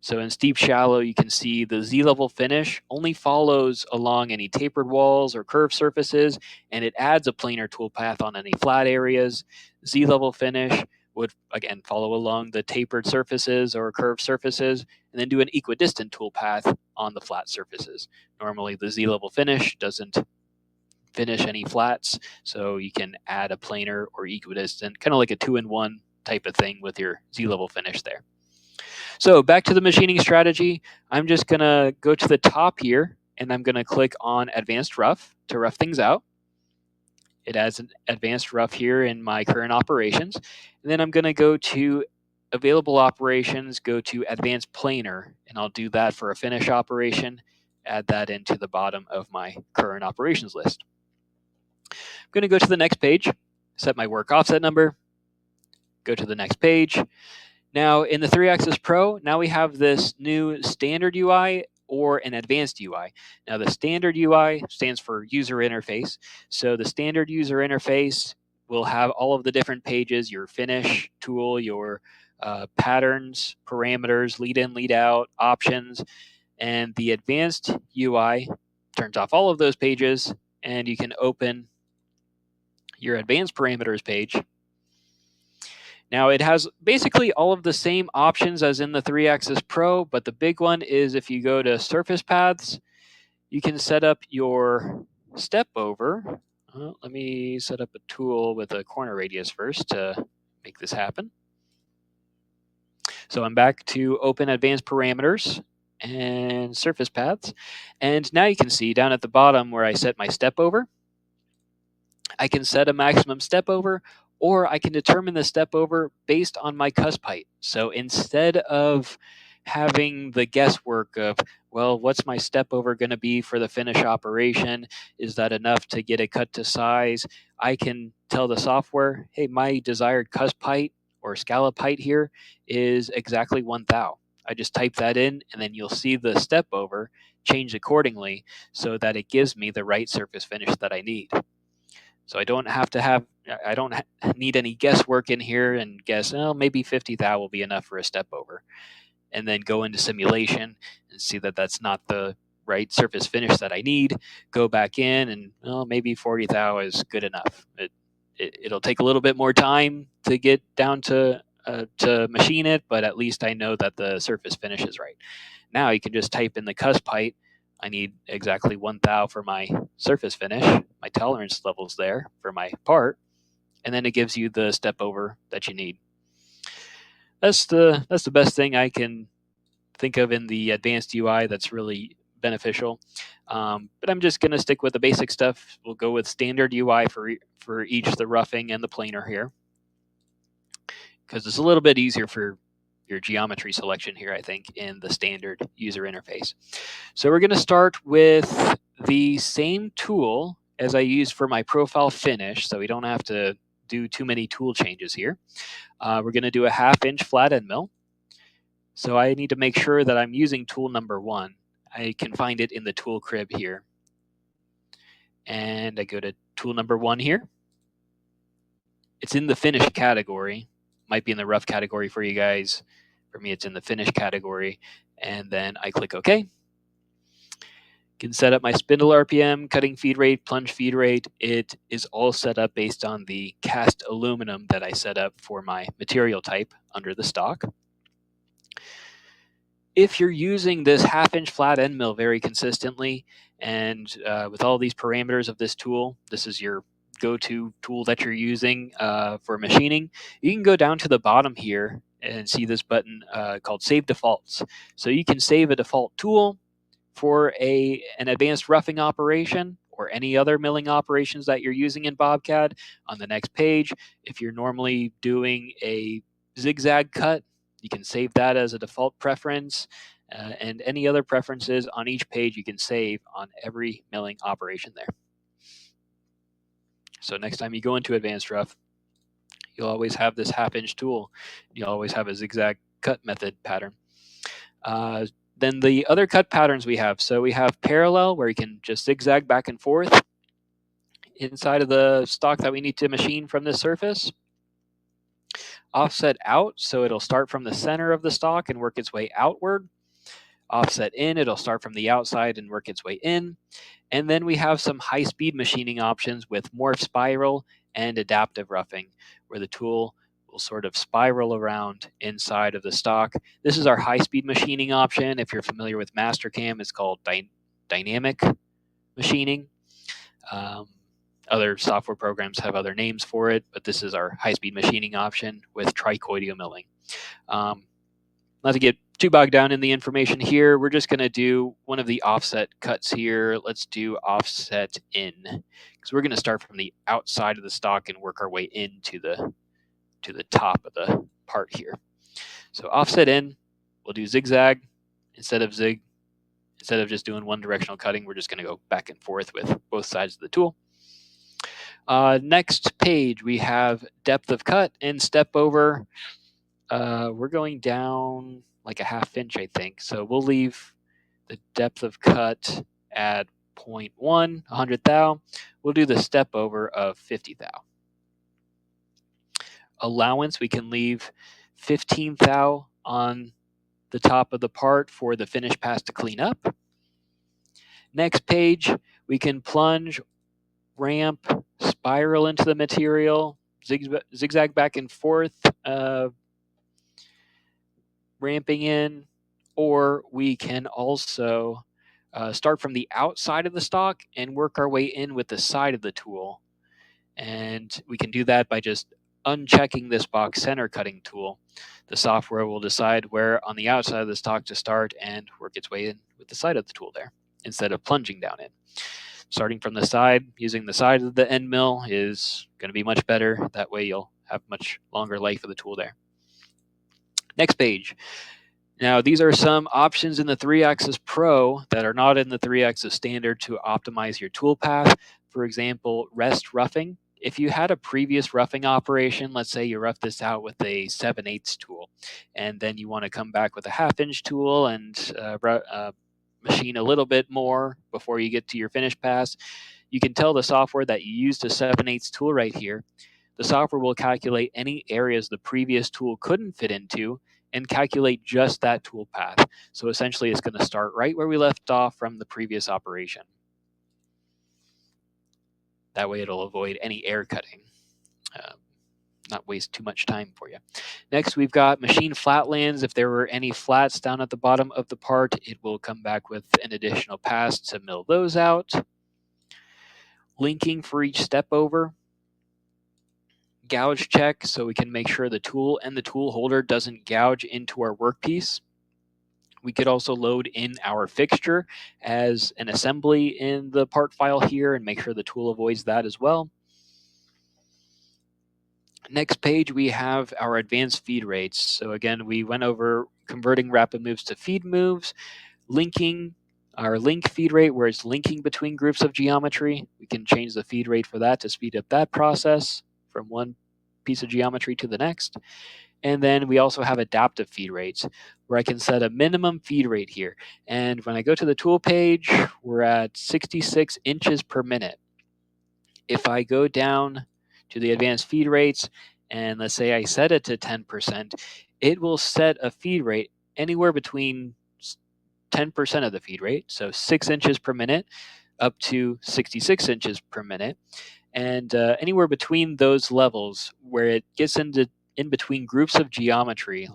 So in steep shallow, you can see the Z-level finish only follows along any tapered walls or curved surfaces, and it adds a planar toolpath on any flat areas. Z-level finish would, again, follow along the tapered surfaces or curved surfaces, and then do an equidistant toolpath on the flat surfaces. Normally, the Z-level finish doesn't finish any flats, so you can add a planar or equidistant, kind of like a 2-in-1 type of thing with your Z-level finish there. So back to the machining strategy, I'm just going to go to the top here, and I'm going to click on Advanced Rough to rough things out. It adds an advanced rough here in my current operations. And then I'm going to go to Available Operations, go to Advanced Planar, and I'll do that for a finish operation, add that into the bottom of my current operations list. I'm going to go to the next page, set my work offset number, go to the next page. Now in the 3-axis Pro, now we have this new standard UI or an advanced UI. Now the standard UI stands for user interface. So the standard user interface will have all of the different pages, your finish tool, your patterns, parameters, lead in, lead out, options, and the advanced UI turns off all of those pages, and you can open your advanced parameters page. Now it has basically all of the same options as in the 3-axis Pro, but the big one is if you go to surface paths, you can set up your step over. Let me set up a tool with a corner radius first to make this happen. So I'm back to open advanced parameters and surface paths. And now you can see down at the bottom where I set my step over, I can set a maximum step over, or I can determine the step over based on my cusp height. So instead of having the guesswork of, well, what's my step over going to be for the finish operation? Is that enough to get it cut to size? I can tell the software, hey, my desired cusp height or scallop height here is exactly 1 thou. I just type that in, and then you'll see the step over change accordingly so that it gives me the right surface finish that I need. So I don't need any guesswork in here and guess, oh, maybe 50 thou will be enough for a step over, and then go into simulation and see that that's not the right surface finish that I need. Go back in and, well, maybe 40 thou is good enough. It'll take a little bit more time to get down to machine it, but at least I know that the surface finish is right. Now you can just type in the cusp height. I need exactly 1 thou for my surface finish. My tolerance level's there for my part, and then it gives you the step over that you need. That's the best thing I can think of in the advanced UI that's really beneficial. But I'm just going to stick with the basic stuff. We'll go with standard UI for each, the roughing and the planar here, because it's a little bit easier for your geometry selection here, I think, in the standard user interface. So we're going to start with the same tool as I used for my profile finish, so we don't have to do too many tool changes here. We're going to do a 1/2 inch flat end mill. So I need to make sure that I'm using tool number 1. I can find it in the tool crib here. And I go to tool number 1 here. It's in the finish category. Might be in the rough category for you guys. For me, it's in the finish category. And then I click OK. Can set up my spindle RPM, cutting feed rate, plunge feed rate. It is all set up based on the cast aluminum that I set up for my material type under the stock. If you're using this 1/2 inch flat end mill very consistently, and with all these parameters of this tool, this is your go-to tool that you're using for machining, you can go down to the bottom here and see this button called Save Defaults. So you can save a default tool for an advanced roughing operation or any other milling operations that you're using in Bobcat on the next page. If you're normally doing a zigzag cut, you can save that as a default preference, and any other preferences on each page you can save on every milling operation there. So next time you go into Advanced Rough, you'll always have this 1/2 inch tool. You'll always have a zigzag cut method pattern. Then the other cut patterns we have. So we have parallel, where you can just zigzag back and forth inside of the stock that we need to machine from this surface. Offset out, so it'll start from the center of the stock and work its way outward. Offset in, it'll start from the outside and work its way in. And then we have some high-speed machining options with morph spiral and adaptive roughing, where the tool will sort of spiral around inside of the stock. This is our high-speed machining option. If you're familiar with Mastercam, it's called dynamic machining. Other software programs have other names for it, but this is our high-speed machining option with tricoidal milling. Not to get too bogged down in the information here, we're just going to do one of the offset cuts here. Let's do offset in, because we're going to start from the outside of the stock and work our way into the top of the part here. So offset in, we'll do zigzag instead of just doing one directional cutting. We're just going to go back and forth with both sides of the tool. Next page, we have depth of cut and step over. We're going down like a 1/2 inch, I think. So we'll leave the depth of cut at 0.1, 100 thou. We'll do the step over of 50 thou. Allowance, we can leave 15 thou on the top of the part for the finish pass to clean up. Next page, we can plunge, ramp, spiral into the material, zigzag back and forth, ramping in, or we can also start from the outside of the stock and work our way in with the side of the tool. And we can do that by just unchecking this box, center cutting tool. The software will decide where on the outside of the stock to start and work its way in with the side of the tool there, instead of plunging down in. Starting from the side, using the side of the end mill is going to be much better. That way you'll have much longer life of the tool there. Next page. Now, these are some options in the 3-axis Pro that are not in the 3-axis standard to optimize your toolpath. For example, rest roughing. If you had a previous roughing operation, let's say you rough this out with a 7/8 tool, and then you want to come back with a 1/2-inch tool and machine a little bit more before you get to your finish pass, you can tell the software that you used a 7/8 tool right here. The software will calculate any areas the previous tool couldn't fit into and calculate just that tool path. So essentially, it's going to start right where we left off from the previous operation. That way, it'll avoid any air cutting, not waste too much time for you. Next, we've got machine flatlands. If there were any flats down at the bottom of the part, it will come back with an additional pass to mill those out. Linking for each step over. Gouge check, so we can make sure the tool and the tool holder doesn't gouge into our workpiece. We could also load in our fixture as an assembly in the part file here and make sure the tool avoids that as well. Next page, we have our advanced feed rates. So again, we went over converting rapid moves to feed moves, linking our link feed rate, where it's linking between groups of geometry. We can change the feed rate for that to speed up that process from one piece of geometry to the next. And then we also have adaptive feed rates, where I can set a minimum feed rate here. And when I go to the tool page, we're at 66 inches per minute. If I go down to the advanced feed rates, and let's say I set it to 10%, it will set a feed rate anywhere between 10% of the feed rate, so 6 inches per minute, up to 66 inches per minute. And anywhere between those levels, where it gets into in between groups of geometry,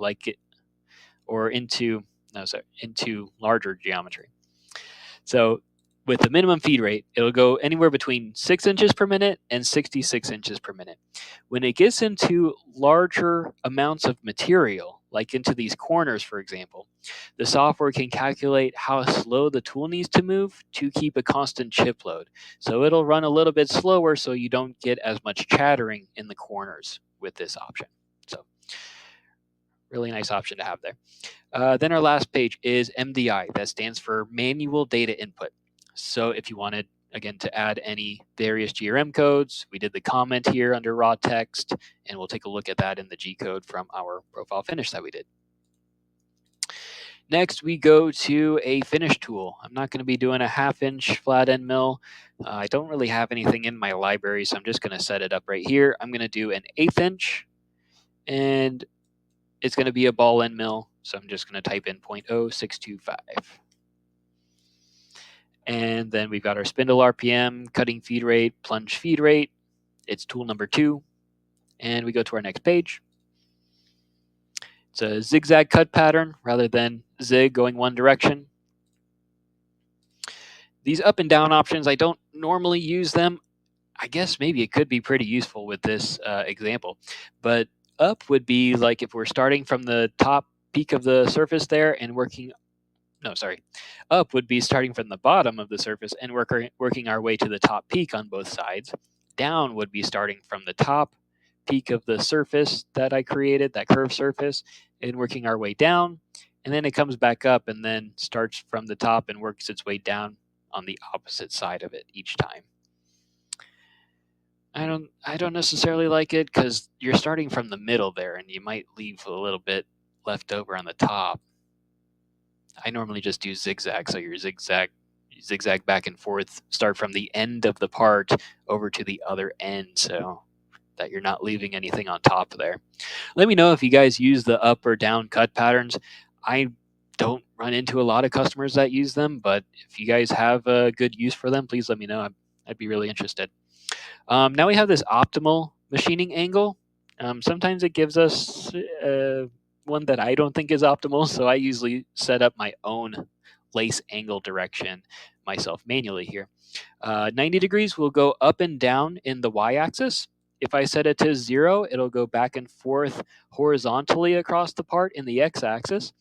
into larger geometry. So with the minimum feed rate, it'll go anywhere between 6 inches per minute and 66 inches per minute. When it gets into larger amounts of material, like into these corners, for example, the software can calculate how slow the tool needs to move to keep a constant chip load. So it'll run a little bit slower so you don't get as much chattering in the corners with this option. So really nice option to have there. Then our last page is MDI. That stands for Manual Data Input. So if you wanted, again, to add any various GRM codes, we did the comment here under raw text, and we'll take a look at that in the G code from our profile finish that we did. Next, we go to a finish tool. I'm not going to be doing a 1/2-inch flat end mill. I don't really have anything in my library, so I'm just going to set it up right here. I'm going to do an 1/8 inch, and it's going to be a ball end mill, so I'm just going to type in 0.0625. And then we've got our spindle RPM, cutting feed rate, plunge feed rate. It's tool number 2. And we go to our next page. It's a zigzag cut pattern rather than zig going one direction. These up and down options, I don't normally use them. I guess maybe it could be pretty useful with this example. But up would be like if we're starting from the top peak of the surface there and up would be starting from the bottom of the surface and working our way to the top peak on both sides. Down would be starting from the top peak of the surface that I created, that curved surface, and working our way down. And then it comes back up and then starts from the top and works its way down on the opposite side of it each time. I don't necessarily like it because you're starting from the middle there and you might leave a little bit left over on the top. I normally just do zigzag, so you zigzag back and forth, start from the end of the part over to the other end, so that you're not leaving anything on top there. Let me know if you guys use the up or down cut patterns. I don't run into a lot of customers that use them, but if you guys have a good use for them, please let me know. I'd be really interested. Now we have this optimal machining angle. Sometimes it gives us one that I don't think is optimal, so I usually set up my own lace angle direction myself manually here. 90 degrees will go up and down in the y-axis. If I set it to 0, it'll go back and forth horizontally across the part in the x-axis.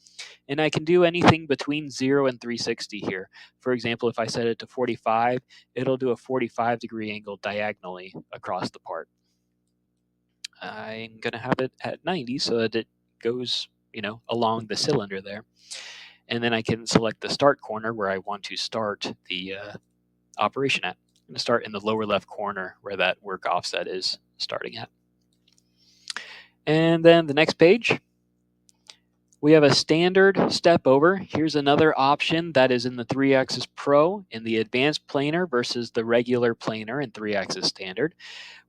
And I can do anything between 0 and 360 here. For example, if I set it to 45, it'll do a 45-degree angle diagonally across the part. I'm going to have it at 90 so that it goes along the cylinder there. And then I can select the start corner where I want to start the operation at. I'm going to start in the lower left corner where that work offset is starting at. And then the next page, we have a standard step over. Here's another option that is in the 3-axis Pro in the advanced planer versus the regular planer in 3-axis standard.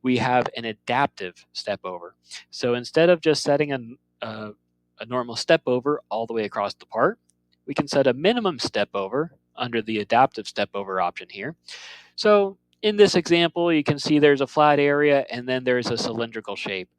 We have an adaptive step over. So instead of just setting a normal step over all the way across the part, we can set a minimum step over under the adaptive step over option here. So in this example, you can see there's a flat area and then there's a cylindrical shape.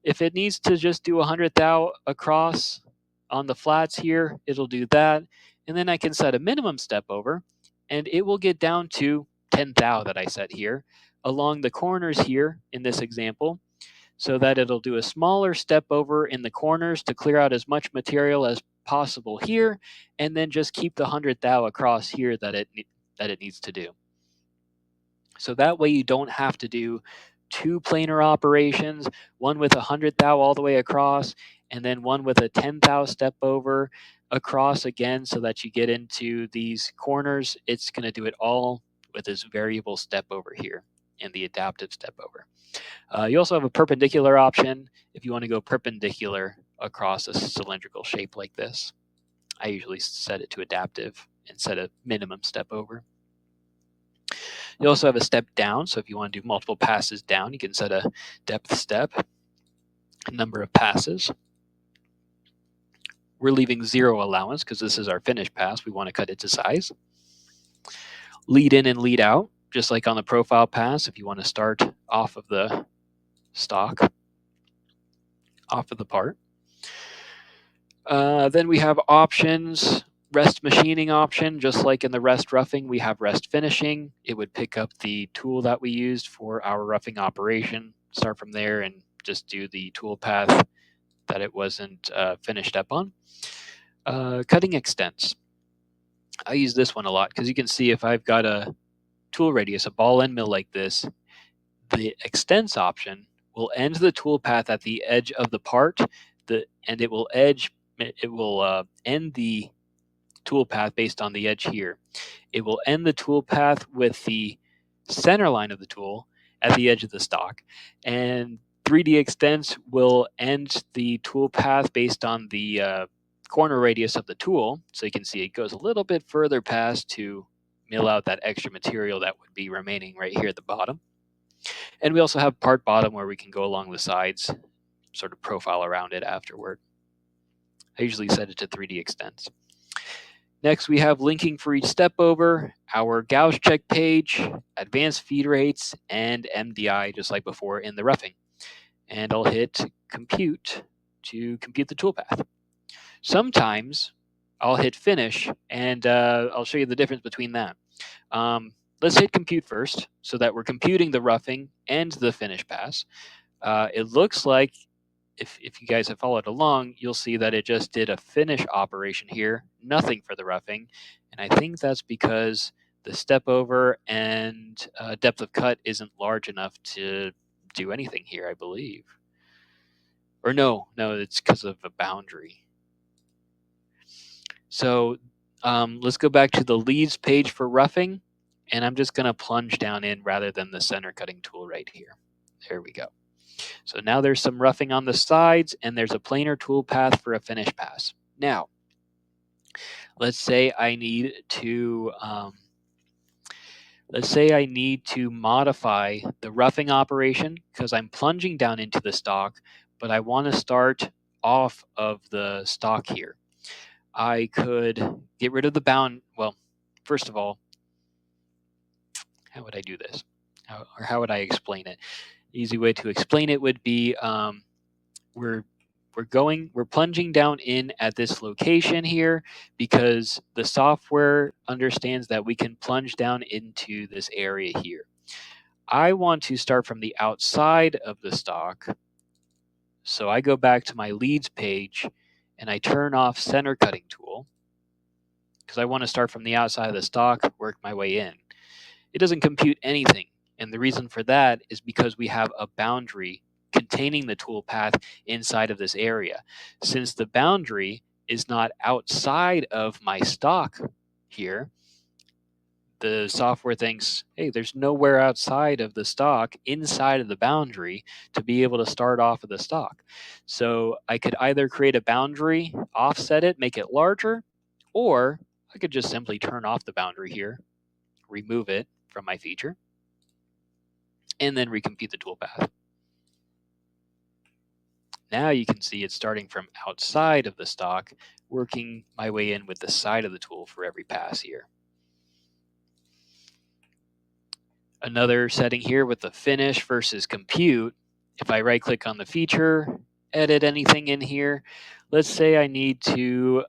If it needs to just do 100 thou across on the flats here, it'll do that. And then I can set a minimum step over and it will get down to 10 thou that I set here along the corners here in this example, so that it'll do a smaller step over in the corners to clear out as much material as possible here, and then just keep the 100 thou across here that it needs to do. So that way you don't have to do two planar operations, one with 100 thou all the way across, and then one with a 10 thou step over across again, so that you get into these corners. It's going to do it all with this variable step over here in the adaptive step over. You also have a perpendicular option if you want to go perpendicular across a cylindrical shape like this. I usually set it to adaptive and set a minimum step over. You also have a step down, so if you want to do multiple passes down, you can set a depth step, a number of passes. We're leaving 0 allowance because this is our finish pass. We want to cut it to size. Lead in and lead out, just like on the profile pass, if you want to start off of the stock, off of the part. Then we have options. Rest machining option, just like in the rest roughing, we have rest finishing. It would pick up the tool that we used for our roughing operation, start from there and just do the tool path that it wasn't finished up on. Cutting extents. I use this one a lot because you can see if I've got a tool radius, a ball end mill like this, the extents option will end the tool path at the edge of the part, and it will end the tool path based on the edge here. It will end the tool path with the center line of the tool at the edge of the stock, and 3D extents will end the tool path based on the corner radius of the tool. So you can see it goes a little bit further past to mill out that extra material that would be remaining right here at the bottom. And we also have part bottom where we can go along the sides, sort of profile around it afterward. I usually set it to 3D extents. Next, we have linking for each step over, our gauge check page, advanced feed rates, and MDI, just like before in the roughing. And I'll hit compute to compute the toolpath. Sometimes I'll hit finish, and I'll show you the difference between that. Let's hit compute first, so that we're computing the roughing and the finish pass. It looks like, if you guys have followed along, you'll see that it just did a finish operation here, nothing for the roughing. And I think that's because the step over and depth of cut isn't large enough to do anything here, I believe. Or no, it's because of a boundary. So let's go back to the leads page for roughing, and I'm just going to plunge down in rather than the center cutting tool right here. There we go. So now there's some roughing on the sides, and there's a planar tool path for a finish pass. Now, let's say I need to modify the roughing operation because I'm plunging down into the stock, but I want to start off of the stock here. I could get rid of the bound. Well, first of all, how would I do this? How would I explain it? Easy way to explain it would be we're plunging down in at this location here because the software understands that we can plunge down into this area here. I want to start from the outside of the stock, so I go back to my leads page and I turn off center cutting tool because I want to start from the outside of the stock, work my way in. It doesn't compute anything. And the reason for that is because we have a boundary containing the toolpath inside of this area. Since the boundary is not outside of my stock here, the software thinks, hey, there's nowhere outside of the stock inside of the boundary to be able to start off of the stock. So I could either create a boundary, offset it, make it larger, or I could just simply turn off the boundary here, remove it from my feature, and then recompute the toolpath. Now you can see it's starting from outside of the stock, working my way in with the side of the tool for every pass here. Another setting here with the finish versus compute. If I right click on the feature, edit anything in here, let's say I need to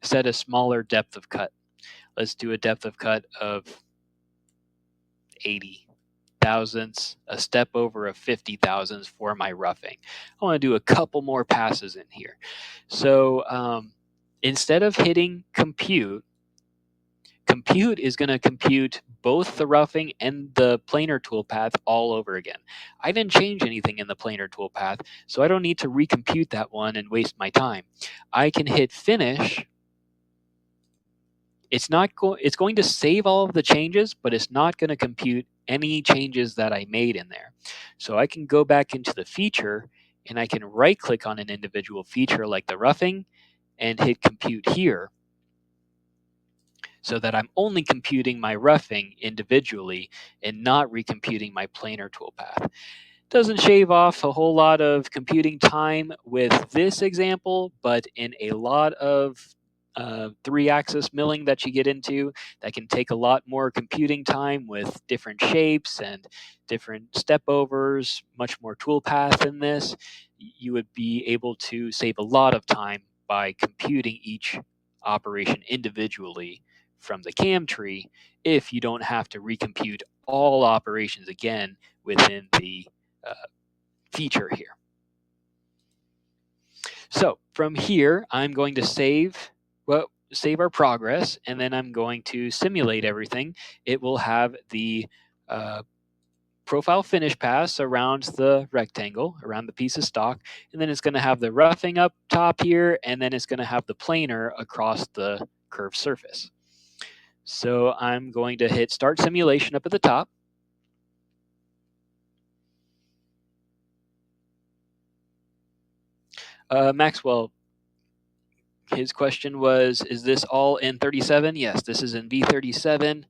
set a smaller depth of cut. Let's do a depth of cut of 80 thousandths, a step over of 50 thousandths for my roughing. I want to do a couple more passes in here. So instead of hitting compute, compute is going to compute both the roughing and the planar toolpath all over again. I didn't change anything in the planar toolpath, so I don't need to recompute that one and waste my time. I can hit finish. It's going to save all of the changes, but it's not going to compute any changes that I made in there. So I can go back into the feature and I can right click on an individual feature like the roughing and hit compute here, so that I'm only computing my roughing individually and not recomputing my planar toolpath. Doesn't shave off a whole lot of computing time with this example, but in a lot of 3-axis milling that you get into, that can take a lot more computing time with different shapes and different step overs, much more toolpath in this. You would be able to save a lot of time by computing each operation individually from the CAM tree if you don't have to recompute all operations again within the feature here. So from here, I'm going to save our progress, and then I'm going to simulate everything. It will have the profile finish pass around the rectangle, around the piece of stock, and then it's going to have the roughing up top here, and then it's going to have the planar across the curved surface. So I'm going to hit Start Simulation up at the top. Maxwell, his question was, is this all in 37? Yes, this is in V37,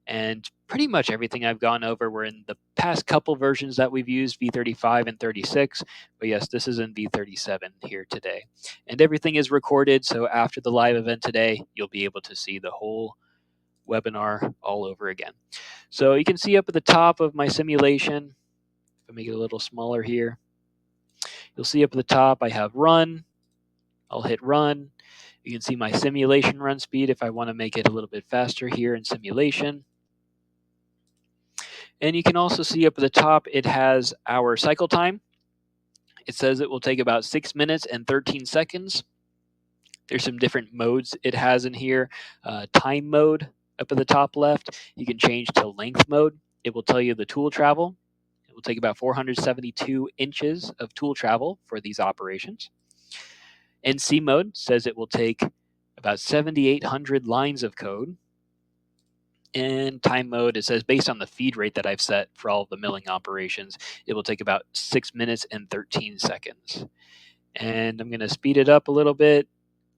and pretty much everything I've gone over were in the past couple versions that we've used, V35 and 36, but yes, this is in V37 here today. And everything is recorded, so after the live event today, you'll be able to see the whole webinar all over again. So you can see up at the top of my simulation, if I make it a little smaller here, you'll see up at the top I have run. I'll hit run. You can see my simulation run speed if I want to make it a little bit faster here in simulation. And you can also see up at the top it has our cycle time. It says it will take about 6 minutes and 13 seconds. There's some different modes it has in here. Time mode up at the top left. You can change to length mode. It will tell you the tool travel. It will take about 472 inches of tool travel for these operations. NC mode says it will take about 7,800 lines of code. And time mode, it says based on the feed rate that I've set for all of the milling operations, it will take about 6 minutes and 13 seconds. And I'm going to speed it up a little bit.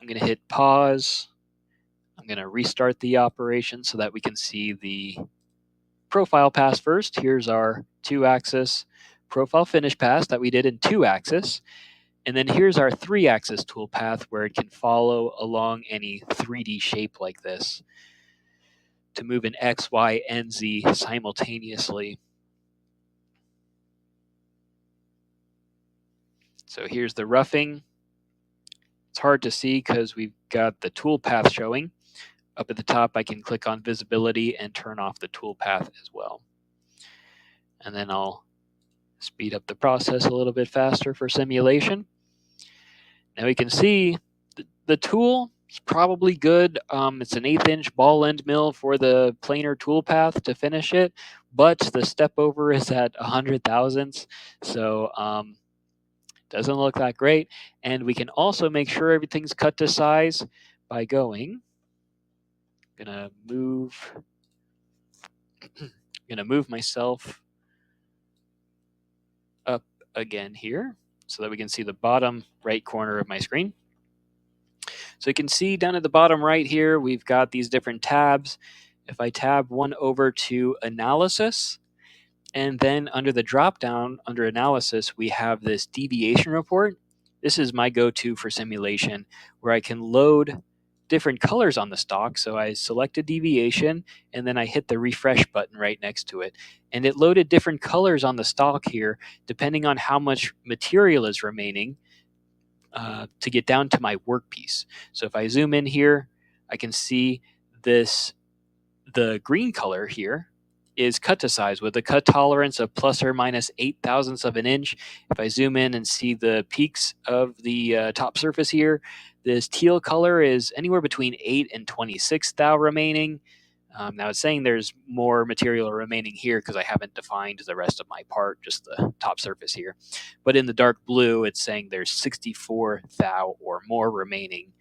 I'm going to hit pause. I'm going to restart the operation so that we can see the profile pass first. Here's our 2-axis profile finish pass that we did in 2-axis. And then here's our 3-axis toolpath where it can follow along any 3D shape like this to move in X, Y, and Z simultaneously. So here's the roughing. It's hard to see because we've got the toolpath showing. Up at the top, I can click on visibility and turn off the toolpath as well. And then I'll speed up the process a little bit faster for simulation. Now we can see the tool It's probably good. It's an 1/8" ball end mill for the planar toolpath to finish it, but the step over is at 100 thousandths, so doesn't look that great. And we can also make sure everything's cut to size by gonna move gonna move myself up again here so that we can see the bottom right corner of my screen. So you can see down at the bottom right here, we've got these different tabs. If I tab one over to analysis, and then under the drop down under analysis, we have this deviation report. This is my go-to for simulation, where I can load different colors on the stock. So I select a deviation and then I hit the refresh button right next to it. And it loaded different colors on the stock here, depending on how much material is remaining to get down to my workpiece. So if I zoom in here, I can see the green color here is cut to size with a cut tolerance of plus or minus 8 thousandths of an inch. If I zoom in and see the peaks of the top surface here, this teal color is anywhere between 8 and 26 thou remaining. Now it's saying there's more material remaining here because I haven't defined the rest of my part, just the top surface here. But in the dark blue, it's saying there's 64 thou or more remaining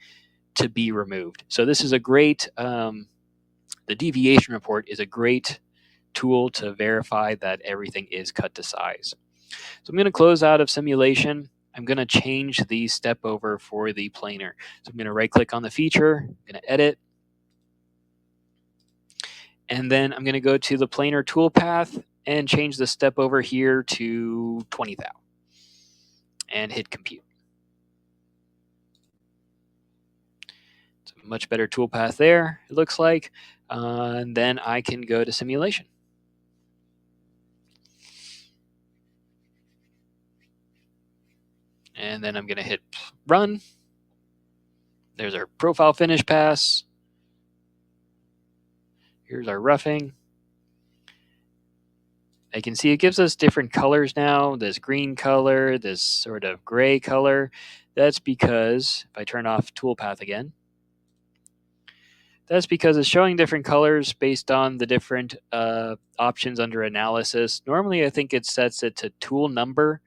to be removed. So this is a great, the deviation report is a great tool to verify that everything is cut to size. So I'm going to close out of simulation. I'm going to change the step over for the planar. So I'm going to right click on the feature, I'm going to edit, and then I'm going to go to the planar toolpath and change the step over here to 20 thou and hit compute. It's a much better toolpath there, it looks like. And then I can go to simulation. And then I'm going to hit run. There's our profile finish pass. Here's our roughing. I can see it gives us different colors now. This green color, this sort of gray color. That's because, if I turn off toolpath again, that's because it's showing different colors based on the different options under analysis. Normally, I think it sets it to tool number.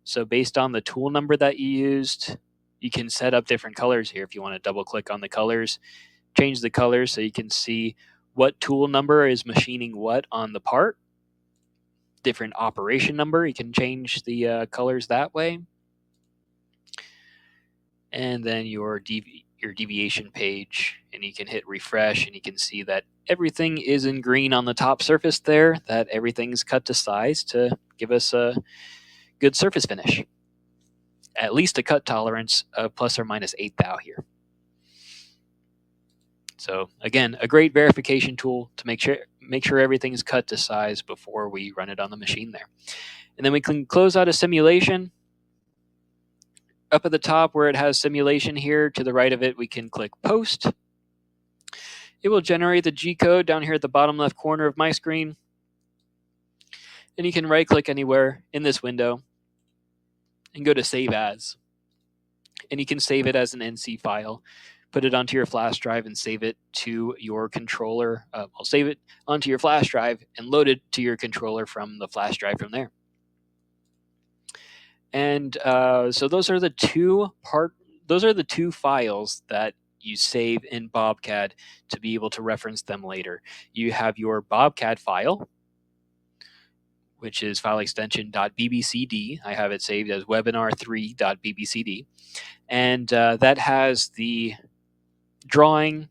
So based on the tool number that you used, you can set up different colors here. If you want to double click on the colors, change the colors so you can see what tool number is machining what on the part. Different operation number, you can change the colors that way. And then your deviation page, and you can hit refresh and you can see that everything is in green on the top surface there, that everything's cut to size to give us a good surface finish. At least a cut tolerance of plus or minus 8 thou here. So again, a great verification tool to make sure everything's cut to size before we run it on the machine there. And then we can close out a simulation. Up at the top where it has simulation here, to the right of it, we can click post. It will generate the G-code down here at the bottom left corner of my screen. And you can right click anywhere in this window and go to save as. And you can save it as an NC file. Put it onto your flash drive and save it to your controller. I'll save it onto your flash drive and load it to your controller from the flash drive from there. And so those are the two files that you save in Bobcad to be able to reference them later. You have your Bobcad file, which is file extension .bbcd. I have it saved as webinar3.bbcd. And that has the drawing,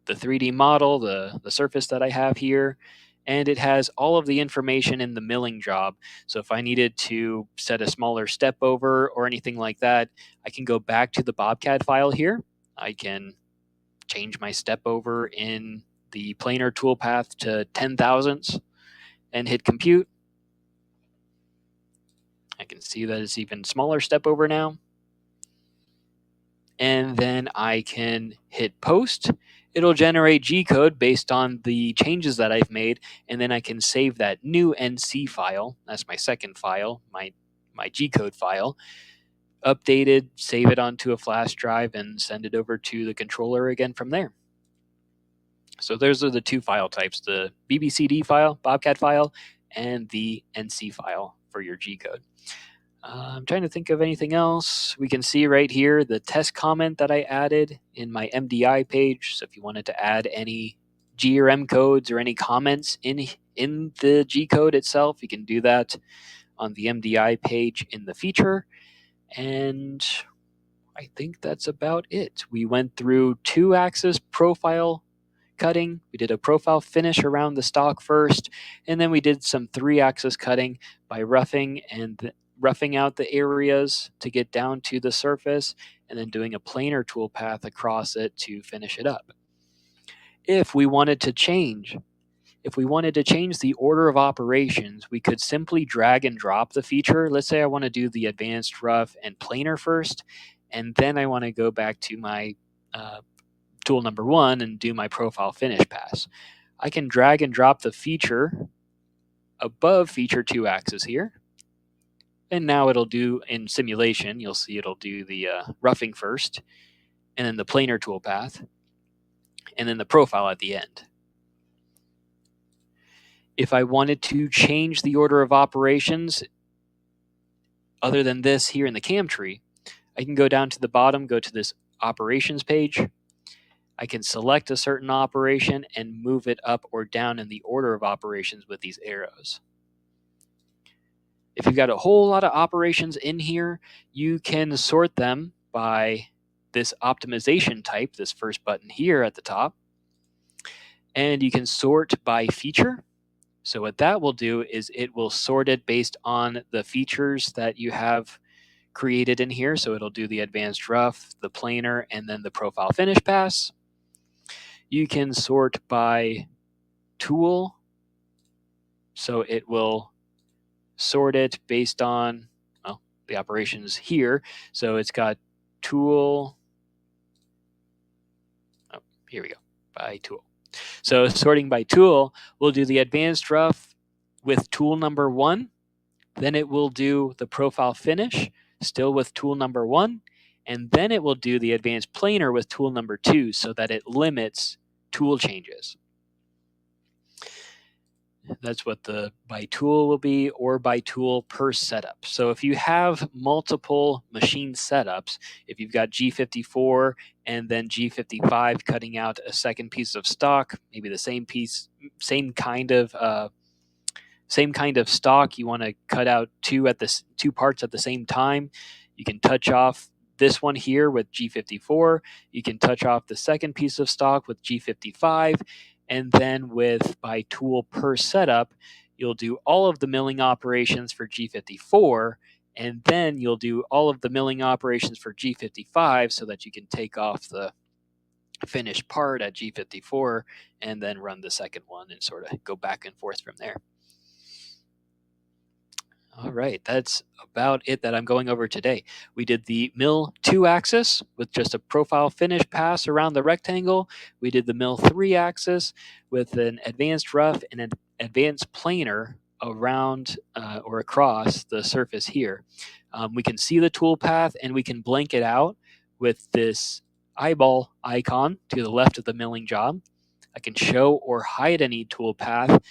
the 3D model, the surface that I have here, and it has all of the information in the milling job. So if I needed to set a smaller step over or anything like that, I can go back to the Bobcad file here. I can change my step over in the planar toolpath to 10 thousandths and hit compute. I can see that it's even smaller step over now. And then I can hit post. It'll generate G-code based on the changes that I've made, and then I can save that new NC file. That's my second file, my G-code file, updated, save it onto a flash drive, and send it over to the controller again from there. So those are the two file types, the BBCD file, Bobcat file, and the NC file for your G-code. I'm trying to think of anything else. We can see right here the test comment that I added in my MDI page. So if you wanted to add any G or M codes or any comments in the G code itself, you can do that on the MDI page in the feature. And I think that's about it. We went through 2-axis profile cutting. We did a profile finish around the stock first, and then we did some 3-axis cutting by roughing out the areas to get down to the surface, and then doing a planar toolpath across it to finish it up. If we wanted to change the order of operations, we could simply drag and drop the feature. Let's say I want to do the advanced rough and planar first, and then I want to go back to my tool number 1 and do my profile finish pass. I can drag and drop the feature above feature 2-axis here. And now it'll do, in simulation, you'll see it'll do the roughing first, and then the planar toolpath, and then the profile at the end. If I wanted to change the order of operations, other than this here in the CAM tree, I can go down to the bottom, go to this operations page. I can select a certain operation and move it up or down in the order of operations with these arrows. If you've got a whole lot of operations in here, you can sort them by this optimization type, this first button here at the top. And you can sort by feature. So what that will do is it will sort it based on the features that you have created in here. So it'll do the advanced rough, the planar, and then the profile finish pass. You can sort by tool. So it will sort it based on, well, the operations here. So it's got tool. Oh, here we go, by tool. So sorting by tool, we'll do the advanced rough with tool number 1. Then it will do the profile finish, still with tool number 1. And then it will do the advanced planar with tool number 2 so that it limits tool changes. That's what the by tool will be, or by tool per setup. So if you have multiple machine setups, if you've got G54 and then G55 cutting out a second piece of stock, maybe the same piece, same kind of stock, you want to cut out two parts at the same time, you can touch off this one here with G54. You can touch off the second piece of stock with G55. And then with by tool per setup, you'll do all of the milling operations for G54, and then you'll do all of the milling operations for G55 so that you can take off the finished part at G54 and then run the second one and sort of go back and forth from there. All right, that's about it that I'm going over today. We did the mill 2-axis with just a profile finish pass around the rectangle. We did the mill 3-axis with an advanced rough and an advanced planar around or across the surface here. We can see the tool path and we can blank it out with this eyeball icon to the left of the milling job. I can show or hide any tool path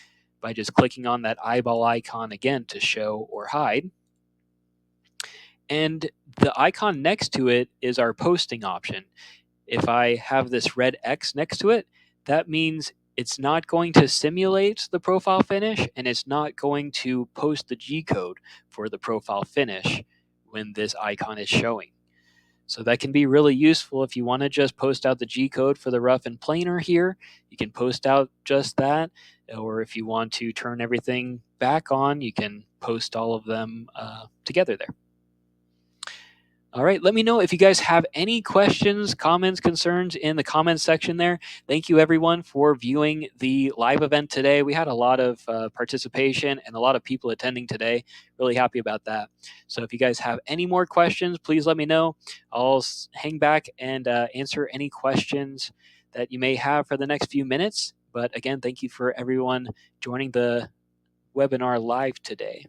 by just clicking on that eyeball icon again to show or hide. And the icon next to it is our posting option. If I have this red X next to it, that means it's not going to simulate the profile finish, and it's not going to post the G-code for the profile finish when this icon is showing. So that can be really useful if you want to just post out the G-code for the rough and planar here. You can post out just that. Or if you want to turn everything back on, you can post all of them together there. All right, let me know if you guys have any questions, comments, concerns in the comments section there. Thank you, everyone, for viewing the live event today. We had a lot of participation and a lot of people attending today. Really happy about that. So if you guys have any more questions, please let me know. I'll hang back and answer any questions that you may have for the next few minutes. But again, thank you for everyone joining the webinar live today.